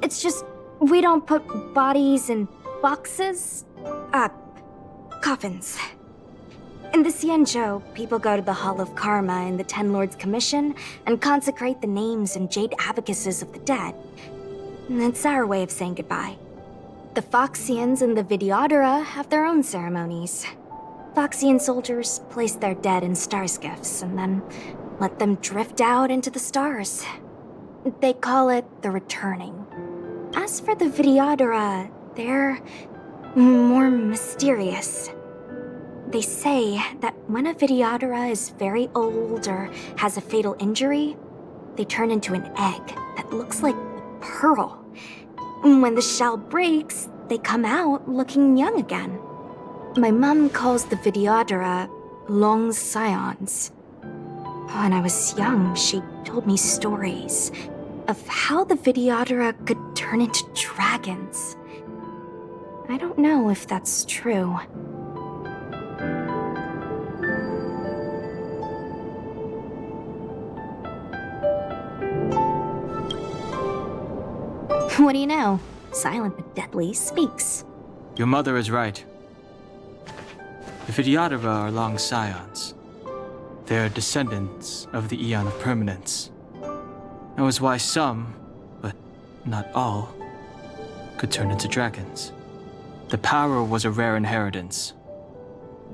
It's just, we don't put bodies in boxes? Coffins. In the Xianzhou, people go to the Hall of Karma in the Ten Lords Commission and consecrate the names and jade abacuses of the dead. It's our way of saying goodbye. The Foxians and the Videodora have their own ceremonies. Foxian soldiers place their dead in star skiffs and then let them drift out into the stars. They call it the returning. As for the Videodora, they're more mysterious. They say that when a Videodora is very old or has a fatal injury, they turn into an egg that looks like a pearl. When the shell breaks, they come out looking young again. My mom calls the Videodora long scions. When I was young, she told me stories of how the Videodora could turn into dragons. I don't know if that's true. What do you know? Silent but deadly speaks. Your mother is right. The Videodora are long scions. They are descendants of the Eon of Permanence. That was why some, but not all, could turn into dragons. The power was a rare inheritance,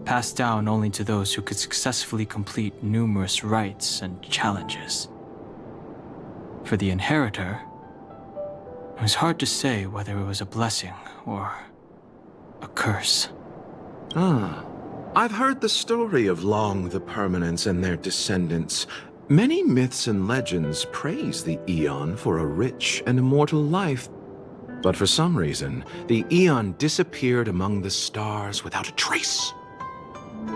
passed down only to those who could successfully complete numerous rites and challenges. For the inheritor, it was hard to say whether it was a blessing or a curse. I've heard the story of Long the Permanence and their descendants. Many myths and legends praise the Eon for a rich and immortal life. But for some reason, the Eon disappeared among the stars without a trace.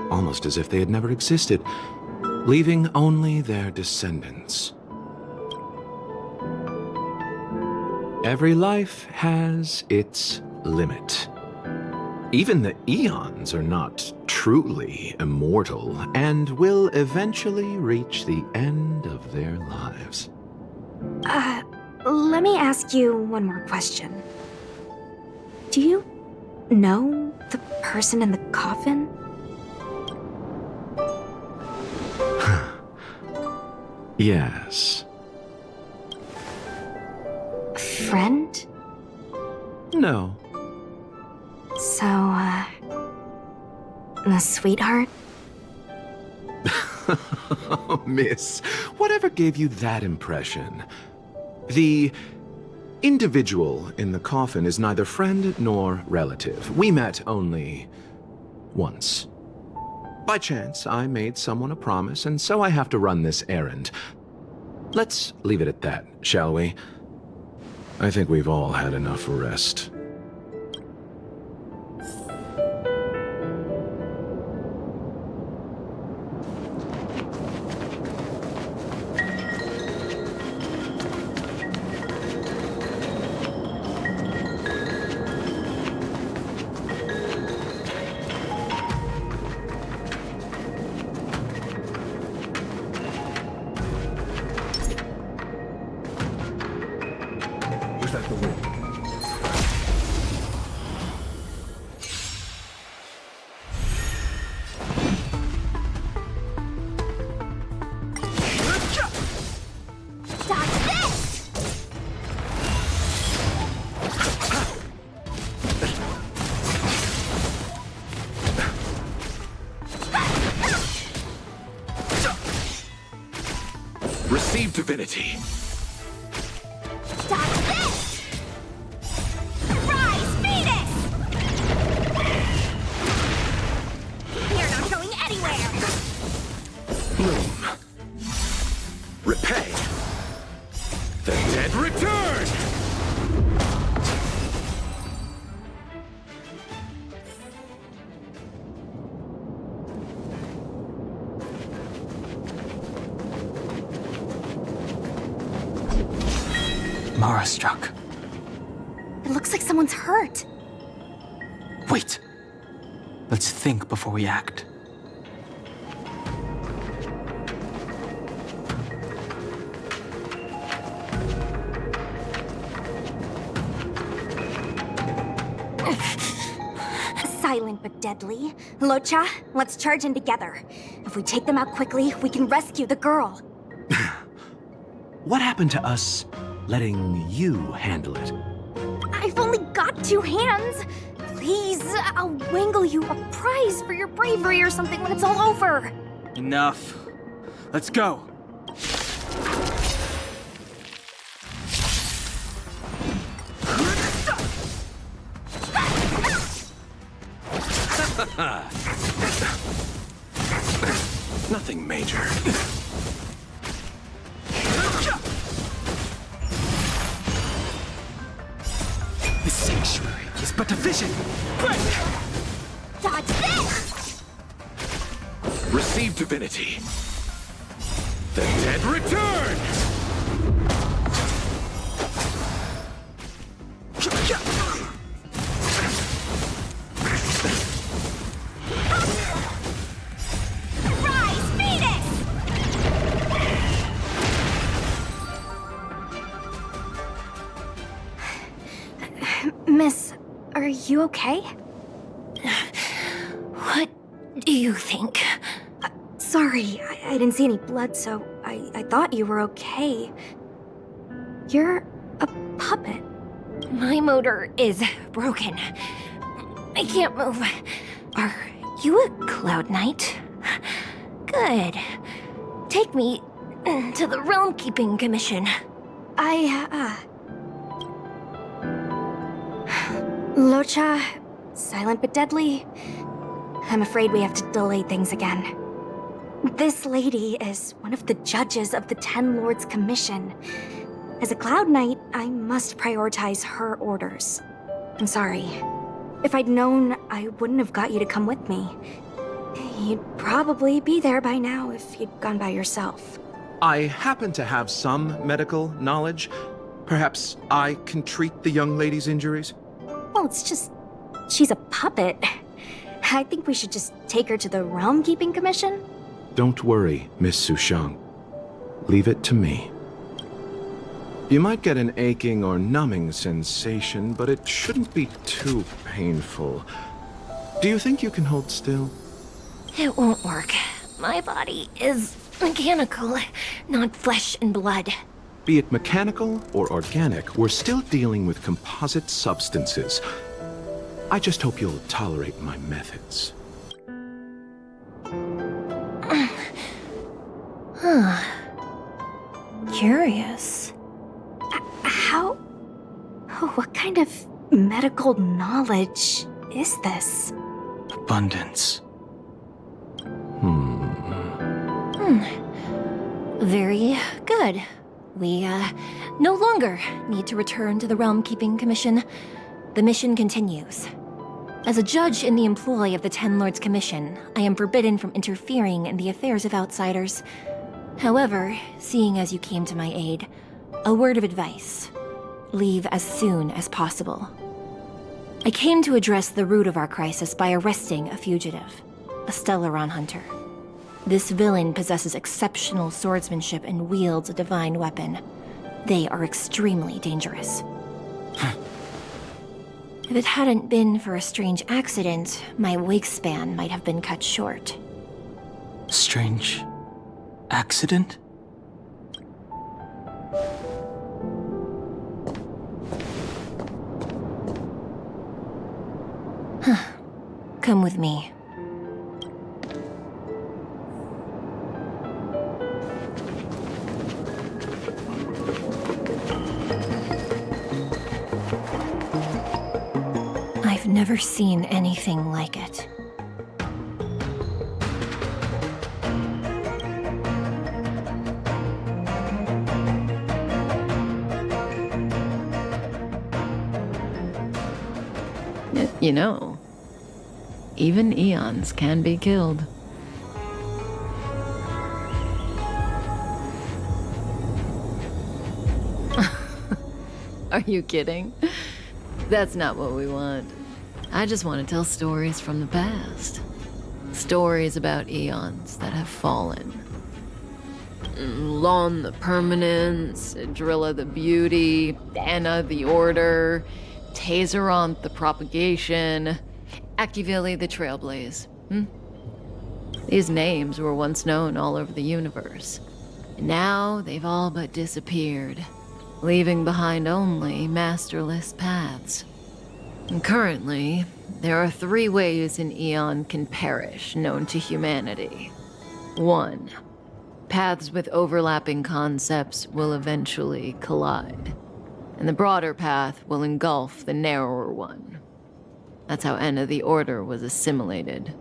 Almost as if they had never existed, leaving only their descendants. Every life has its limit. Even the Eons are not truly immortal and will eventually reach the end of their lives. Let me ask you one more question. Do you know the person in the coffin? Yes. A friend? No. So, a sweetheart? Miss, whatever gave you that impression? The individual in the coffin is neither friend nor relative. We met only once. By chance, I made someone a promise, and so I have to run this errand. Let's leave it at that, shall we? I think we've all had enough rest. Receive divinity. anywhere! Bloom. Repay. The dead return! Mara struck. It looks like someone's hurt. Wait. Let's think before we act. Silent but deadly. Locha, let's charge in together. If we take them out quickly, we can rescue the girl. What happened to us letting you handle it? I've only got 2 hands. Please, I'll wangle you a prize for your bravery or something when it's all over. Enough. Let's go. Nothing major. The sanctuary is but a vision. Dodge this! Receive divinity. The dead return! Rise, Phoenix! Miss, are you okay? What do you think? Sorry, I didn't see any blood, so I thought you were okay. You're a puppet. My motor is broken. I can't move. Are you a Cloud Knight? Good. Take me to the Realm Keeping Commission. Locha, silent but deadly. I'm afraid we have to delay things again. This lady is one of the judges of the Ten Lords Commission. As a Cloud Knight, I must prioritize her orders. I'm sorry. If I'd known, I wouldn't have got you to come with me. You'd probably be there by now if you'd gone by yourself. I happen to have some medical knowledge. Perhaps I can treat the young lady's injuries? Well, it's just... she's a puppet. I think we should just take her to the Realm Keeping Commission. Don't worry, Miss Sushang. Leave it to me. You might get an aching or numbing sensation, but it shouldn't be too painful. Do you think you can hold still? It won't work. My body is mechanical, not flesh and blood. Be it mechanical or organic, we're still dealing with composite substances. I just hope you'll tolerate my methods. Huh. Curious. How... what kind of medical knowledge is this? Abundance. Very good. We, no longer need to return to the Realm Keeping Commission. The mission continues. As a judge in the employ of the Ten Lords Commission, I am forbidden from interfering in the affairs of outsiders. However, seeing as you came to my aid, a word of advice. Leave as soon as possible. I came to address the root of our crisis by arresting a fugitive, a Stellaron hunter. This villain possesses exceptional swordsmanship and wields a divine weapon. They are extremely dangerous. If it hadn't been for a strange accident, my wingspan might have been cut short. Strange accident? Come with me. I've never seen anything like it. You know, even eons can be killed. Are you kidding? That's not what we want. I just want to tell stories from the past. Stories about eons that have fallen. Lon the Permanence, Drilla the Beauty, Anna the Order, Tazeronth the Propagation, Akivili the Trailblaze. These names were once known all over the universe. And now they've all but disappeared, leaving behind only masterless paths. And currently, there are 3 ways an eon can perish known to humanity. 1. Paths with overlapping concepts will eventually collide, and the broader path will engulf the narrower one. That's how Anna the Order was assimilated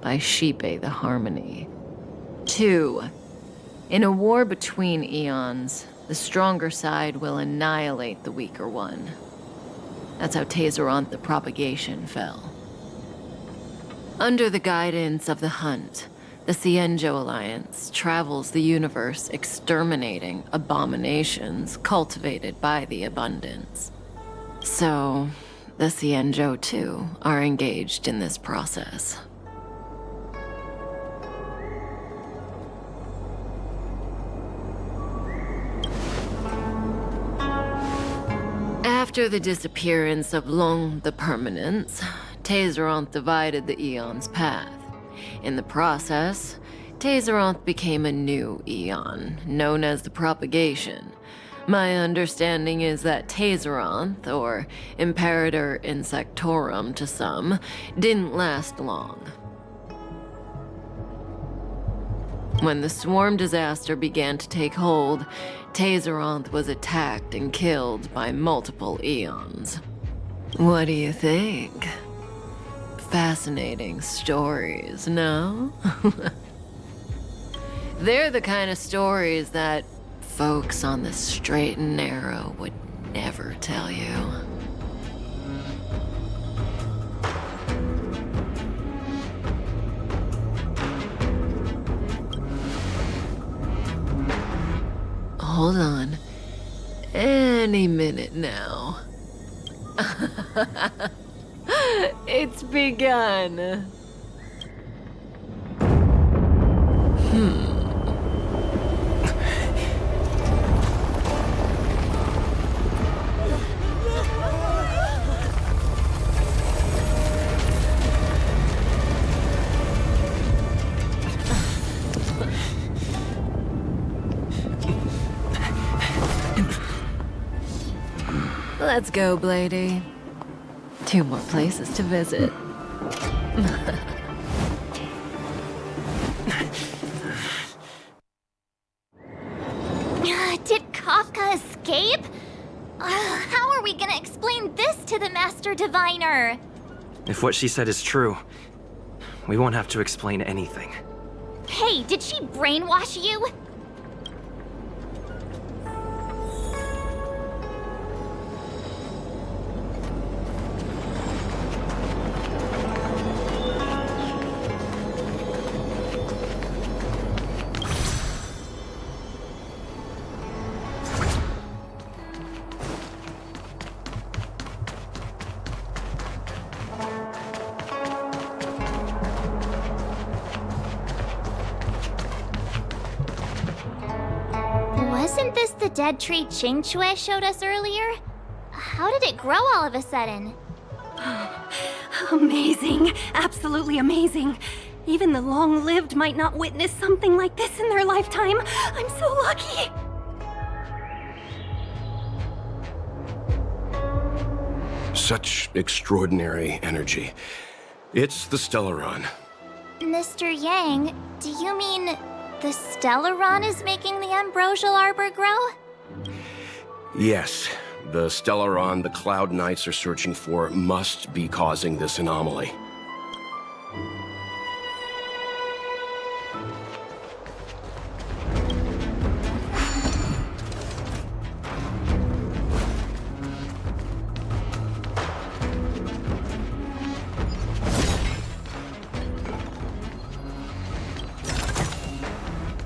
by Shipe the Harmony. 2. In a war between eons, the stronger side will annihilate the weaker one. That's how Tazeronth the Propagation fell. Under the guidance of the Hunt, the Cienjo Alliance travels the universe exterminating abominations cultivated by the Abundance. So, the Cienjo too are engaged in this process. After the disappearance of Long the Permanence, Tazeronth divided the Eon's path. In the process, Tazeronth became a new Eon, known as the Propagation. My understanding is that Tazeronth, or Imperator Insectorum to some, didn't last long. When the swarm disaster began to take hold, Tazeronth was attacked and killed by multiple eons. What do you think? Fascinating stories, no? They're the kind of stories that folks on the straight and narrow would never tell you. Hold on. Any minute now. It's begun. Let's go, Blady. 2 more places to visit. Did Kafka escape? How are we gonna explain this to the Master Diviner? If what she said is true, we won't have to explain anything. Hey, did she brainwash you? Wasn't this the dead tree Qingque showed us earlier? How did it grow all of a sudden? Amazing. Absolutely amazing. Even the long-lived might not witness something like this in their lifetime. I'm so lucky. Such extraordinary energy. It's the Stellaron. Mr. Yang, do you mean the Stellaron is making the Ambrosial Arbor grow? Yes, the Stellaron the Cloud Knights are searching for must be causing this anomaly.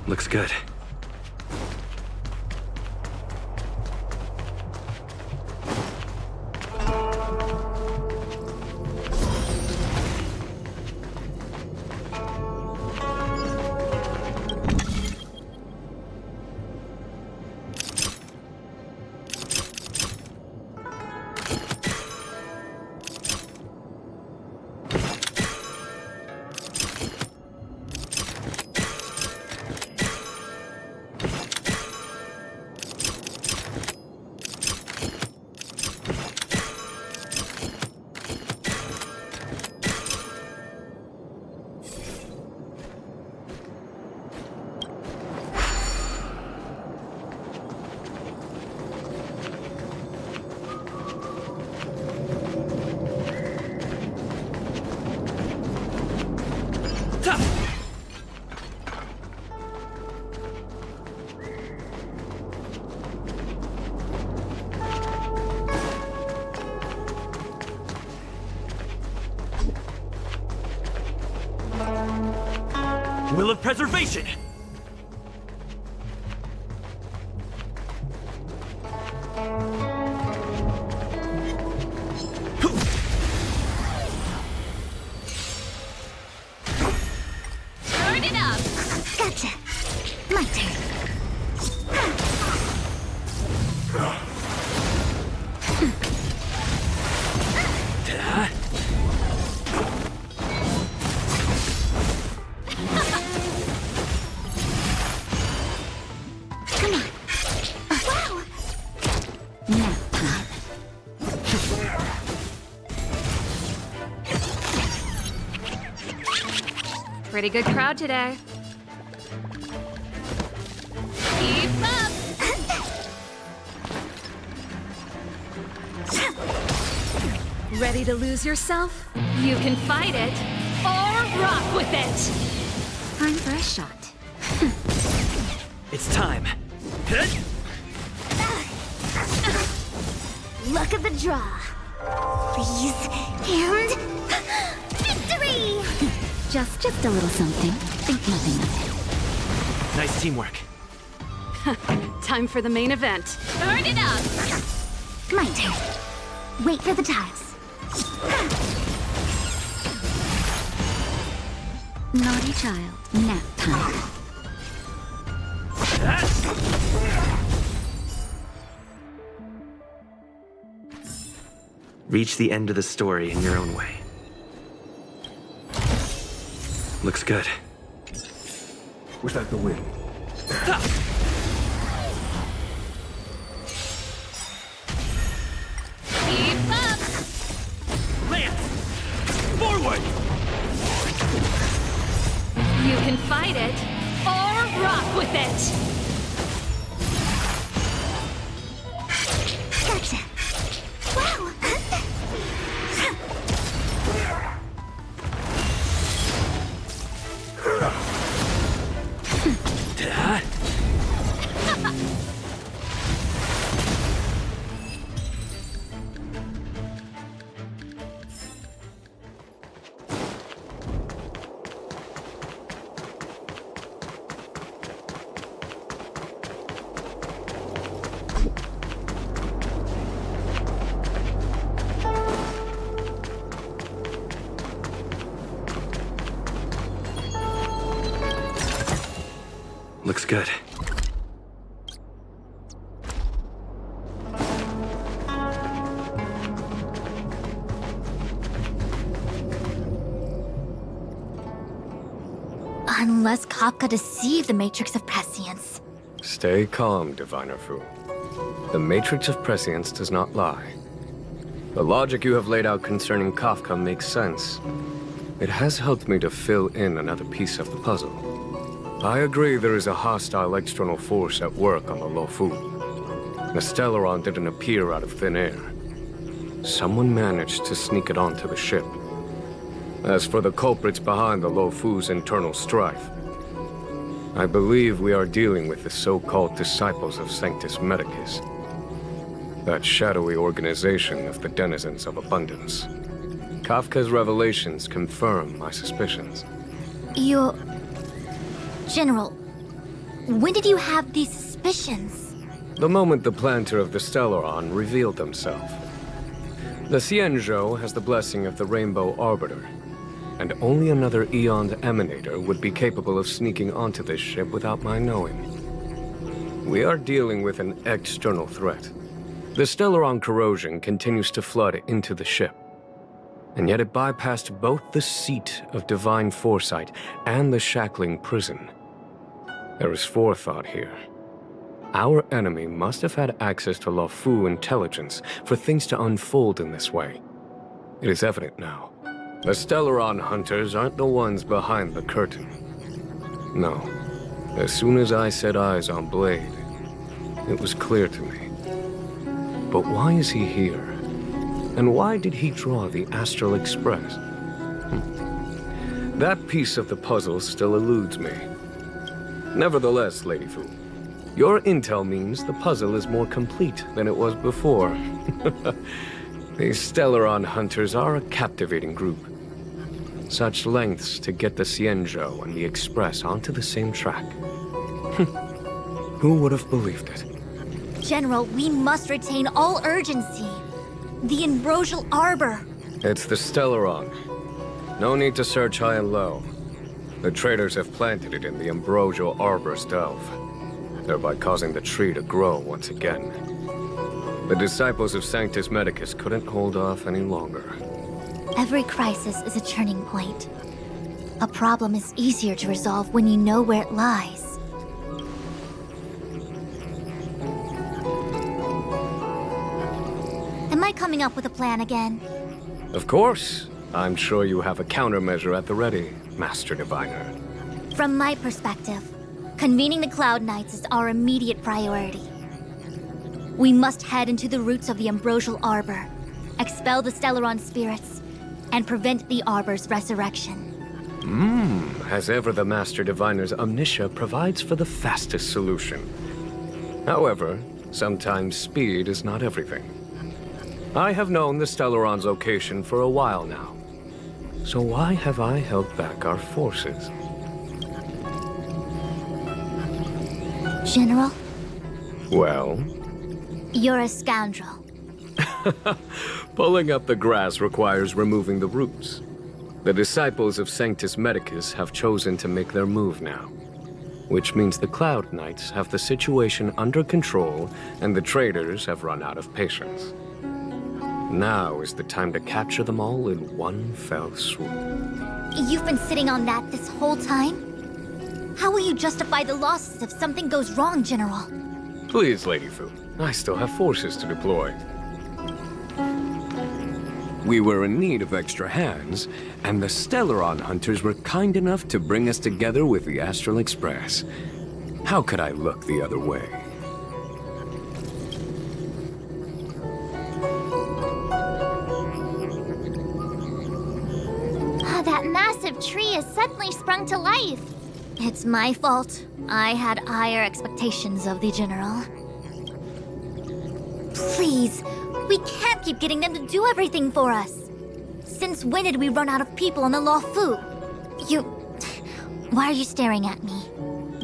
Looks good. Will of preservation! Turn it up! Gotcha. My turn. Come on. Wow. Now time. Pretty good crowd today. Keep up! Ready to lose yourself? You can fight it, or rock with it! Time for a shot. It's time. Look at the draw. Please. And victory! Just a little something. Think nothing of Nice teamwork. Time for the main event. Turn it up! it. My turn. Wait for the tiles. Naughty child. Nap time. Reach the end of the story in your own way. Looks good. Was that the win? Keep up! Lance! Forward! You can fight it, or rock with it! Gotcha. Wow. Looks good. Unless Kafka deceived the Matrix of Prescience. Stay calm, Diviner Fu. The Matrix of Prescience does not lie. The logic you have laid out concerning Kafka makes sense. It has helped me to fill in another piece of the puzzle. I agree there is a hostile external force at work on the Luofu. The Stellaron didn't appear out of thin air. Someone managed to sneak it onto the ship. As for the culprits behind the Luofu's internal strife, I believe we are dealing with the so-called disciples of Sanctus Medicus. That shadowy organization of the denizens of abundance. Kafka's revelations confirm my suspicions. You... General, When did you have these suspicions? The moment the planter of the Stellaron revealed himself. The Xianzhou has the blessing of the Rainbow Arbiter, and only another Eon's Emanator would be capable of sneaking onto this ship without my knowing. We are dealing with an external threat. The Stellaron corrosion continues to flood into the ship, and yet it bypassed both the seat of divine foresight and the shackling prison. There is forethought here. Our enemy must have had access to Luofu intelligence for things to unfold in this way. It is evident now. The Stellaron hunters aren't the ones behind the curtain. No. As soon as I set eyes on Blade, it was clear to me. But why is he here? And why did he draw the Astral Express? That piece of the puzzle still eludes me. Nevertheless, Lady Fu, your intel means the puzzle is more complete than it was before. These Stellaron hunters are a captivating group. Such lengths to get the Xianzhou and the Express onto the same track. Who would have believed it? General, we must retain all urgency. The Ambrosial Arbor. It's the Stellaron. No need to search high and low. The traders have planted it in the Ambrosial Arbor's delve, thereby causing the tree to grow once again. The disciples of Sanctus Medicus couldn't hold off any longer. Every crisis is a turning point. A problem is easier to resolve when you know where it lies. Am I coming up with a plan again? Of course. I'm sure you have a countermeasure at the ready, Master Diviner. From my perspective, convening the Cloud Knights is our immediate priority. We must head into the roots of the Ambrosial Arbor, expel the Stellaron spirits, and prevent the Arbor's resurrection. As ever, the Master Diviner's omniscia provides for the fastest solution. However, sometimes speed is not everything. I have known the Stellaron's location for a while now. So why have I held back our forces? General? Well? You're a scoundrel. Pulling up the grass requires removing the roots. The disciples of Sanctus Medicus have chosen to make their move now, which means the Cloud Knights have the situation under control and the traders have run out of patience. Now is the time to capture them all in one fell swoop. You've been sitting on that this whole time? How will you justify the losses if something goes wrong, General? Please, Lady Fu. I still have forces to deploy. We were in need of extra hands, and the Stellaron hunters were kind enough to bring us together with the Astral Express. How could I look the other way? That massive tree has suddenly sprung to life. It's my fault. I had higher expectations of the General. Please, we can't keep getting them to do everything for us. Since when did we run out of people on the Luofu? Why are you staring at me?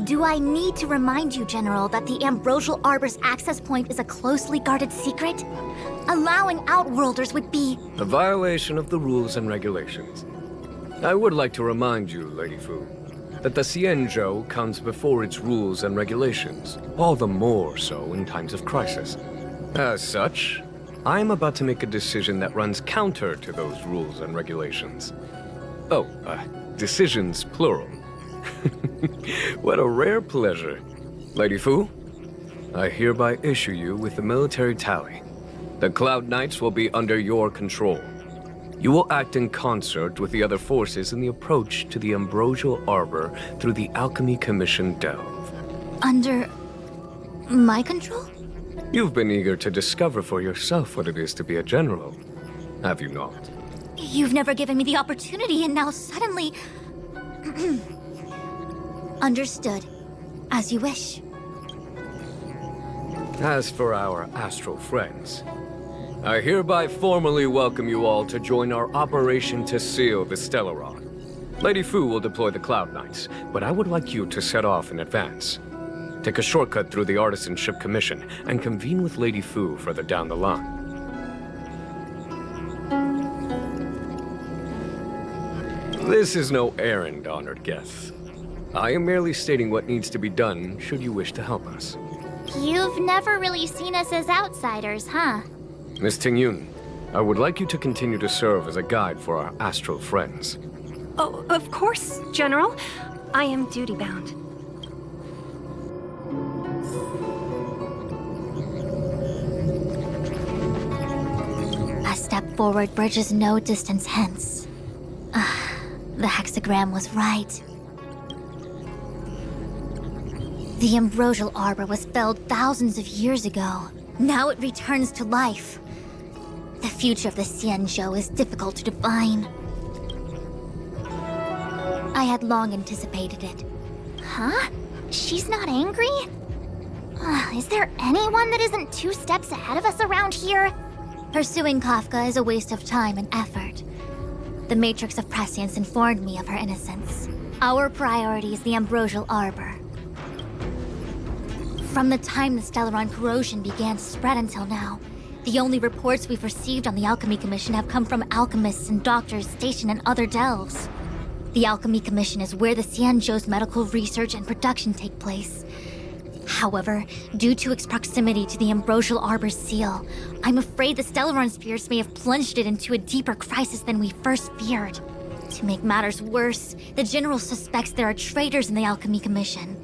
Do I need to remind you, General, that the Ambrosial Arbor's access point is a closely guarded secret? Allowing Outworlders would be a violation of the rules and regulations. I would like to remind you, Lady Fu, that the Xianzhou comes before its rules and regulations, all the more so in times of crisis. As such, I am about to make a decision that runs counter to those rules and regulations. Oh, decisions plural. What a rare pleasure. Lady Fu, I hereby issue you with the military tally. The Cloud Knights will be under your control. You will act in concert with the other forces in the approach to the Ambrosial Arbor through the Alchemy Commission delve. under my control? You've been eager to discover for yourself what it is to be a general, have you not? You've never given me the opportunity, and now suddenly... Understood. As you wish. As for our astral friends, I hereby formally welcome you all to join our operation to seal the Stellaron. Lady Fu will deploy the Cloud Knights, but I would like you to set off in advance. take a shortcut through the Artisanship Commission, and convene with Lady Fu further down the line. This is no errand, honored guests. I am merely stating what needs to be done should you wish to help us. You've never really seen us as outsiders, huh? Miss Tingyun, I would like you to continue to serve as a guide for our astral friends. Oh, of course, General. I am duty-bound. A step forward bridges no distance hence. The hexagram was right. The ambrosial arbor was felled thousands of years ago. Now it returns to life. The future of the Xianzhou is difficult to define. I had long anticipated it. Huh? She's not angry? Is there anyone that isn't 2 steps ahead of us around here? Pursuing Kafka is a waste of time and effort. The Matrix of Prescience informed me of her innocence. Our priority is the ambrosial arbor. From the time the Stellaron corrosion began to spread until now, the only reports we've received on the Alchemy Commission have come from alchemists and doctors stationed in other delves. The Alchemy Commission is where the Xianzhou's medical research and production take place. However, due to its proximity to the ambrosial arbor's seal, I'm afraid the Stellaron spirits may have plunged it into a deeper crisis than we first feared. To make matters worse, the General suspects there are traitors in the Alchemy Commission.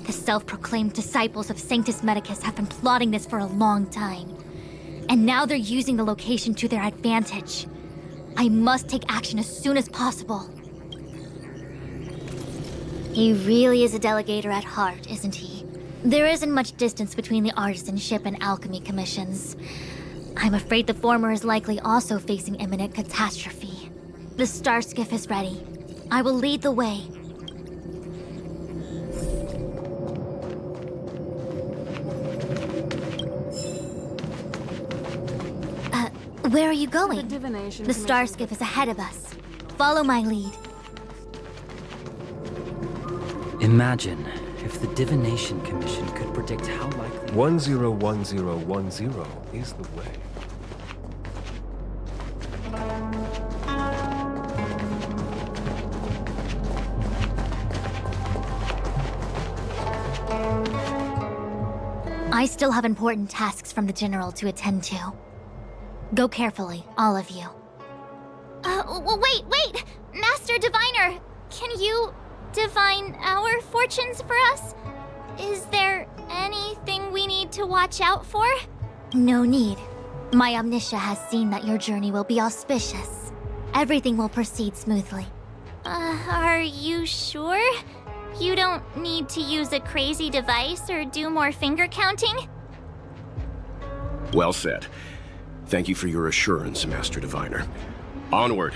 The self-proclaimed disciples of Sanctus Medicus have been plotting this for a long time. And now they're using the location to their advantage. I must take action as soon as possible. He really is a delegator at heart, isn't he? There isn't much distance between the Artisanship and Alchemy Commissions. I'm afraid the former is likely also facing imminent catastrophe. The star skiff is ready. I will lead the way. Where are you going? The star skiff is ahead of us. Follow my lead. Imagine if the Divination Commission could predict how likely... 101010 is the way. I still have important tasks from the General to attend to. Go carefully, all of you. Wait! Master Diviner! Can you divine our fortunes for us? Is there anything we need to watch out for? No need. My Omniscia has seen that your journey will be auspicious. Everything will proceed smoothly. Are you sure? You don't need to use a crazy device or do more finger counting? Well said. Thank you for your assurance, Master Diviner. Onward.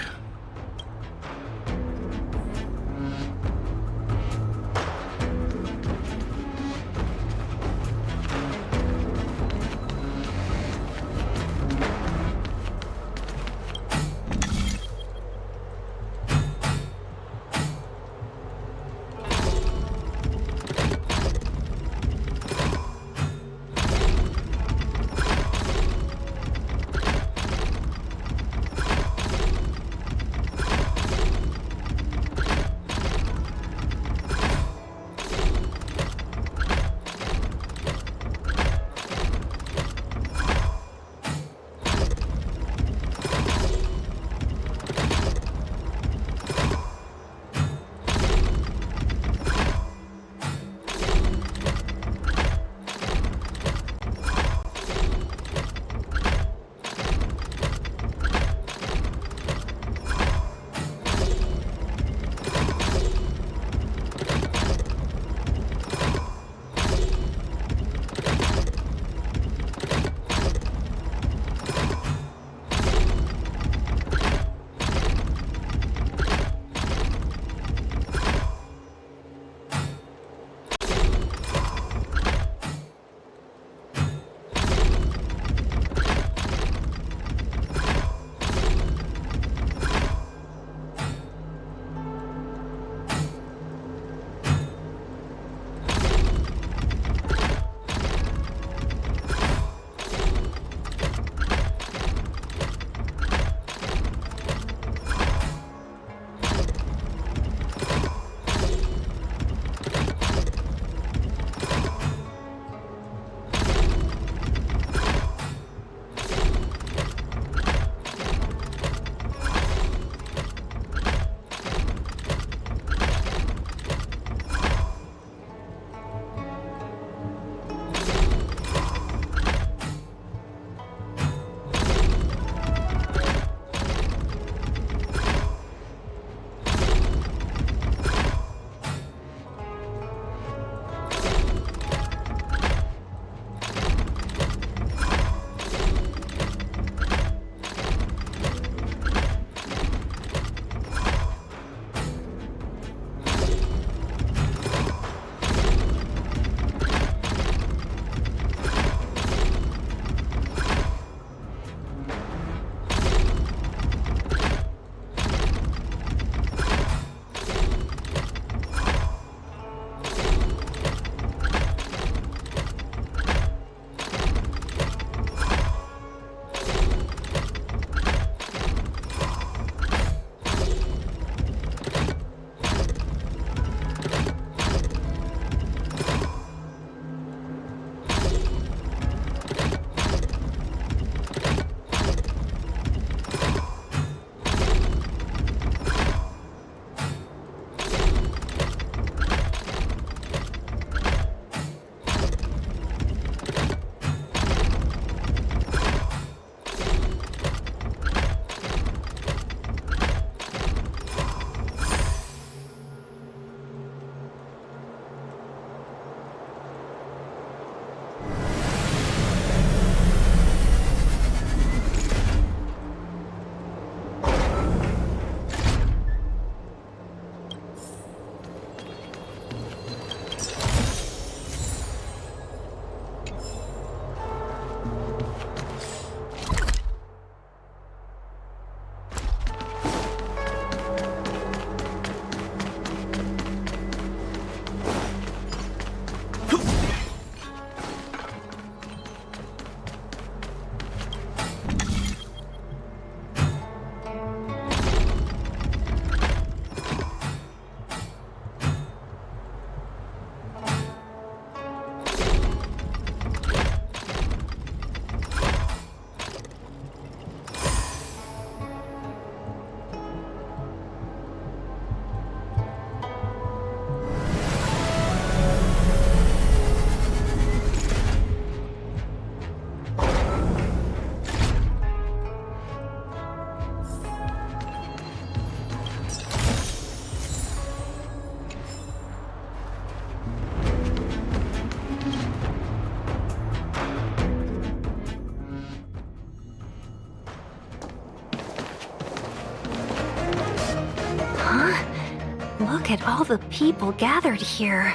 Look at all the people gathered here.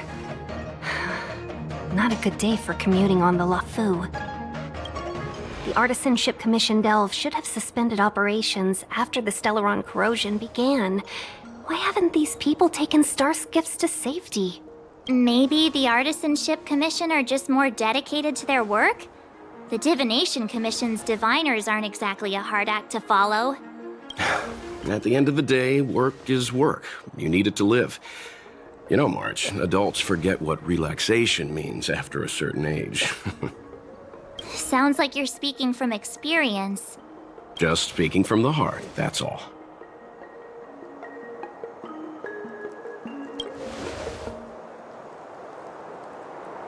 Not a good day for commuting on the LaFu. The Artisanship Commission Delve should have suspended operations after the Stellaron corrosion began. Why haven't these people taken star skiffs to safety? Maybe the Artisanship Commission are just more dedicated to their work? The Divination Commission's diviners aren't exactly a hard act to follow. At the end of the day, work is work. You need it to live. You know, March, adults forget what relaxation means after a certain age. Sounds like you're speaking from experience. Just speaking from the heart, that's all.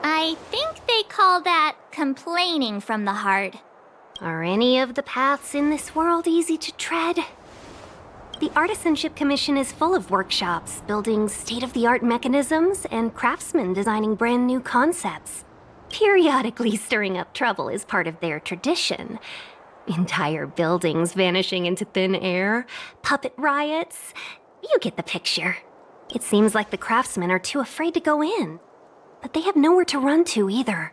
I think they call that complaining from the heart. Are any of the paths in this world easy to tread? The Artisanship Commission is full of workshops, building state-of-the-art mechanisms, and craftsmen designing brand new concepts. Periodically stirring up trouble is part of their tradition. Entire buildings vanishing into thin air, puppet riots. You get the picture. It seems like the craftsmen are too afraid to go in. But they have nowhere to run to either.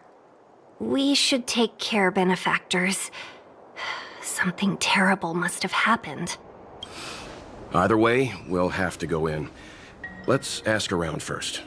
We should take care, benefactors. Something terrible must have happened. Either way, we'll have to go in. Let's ask around first.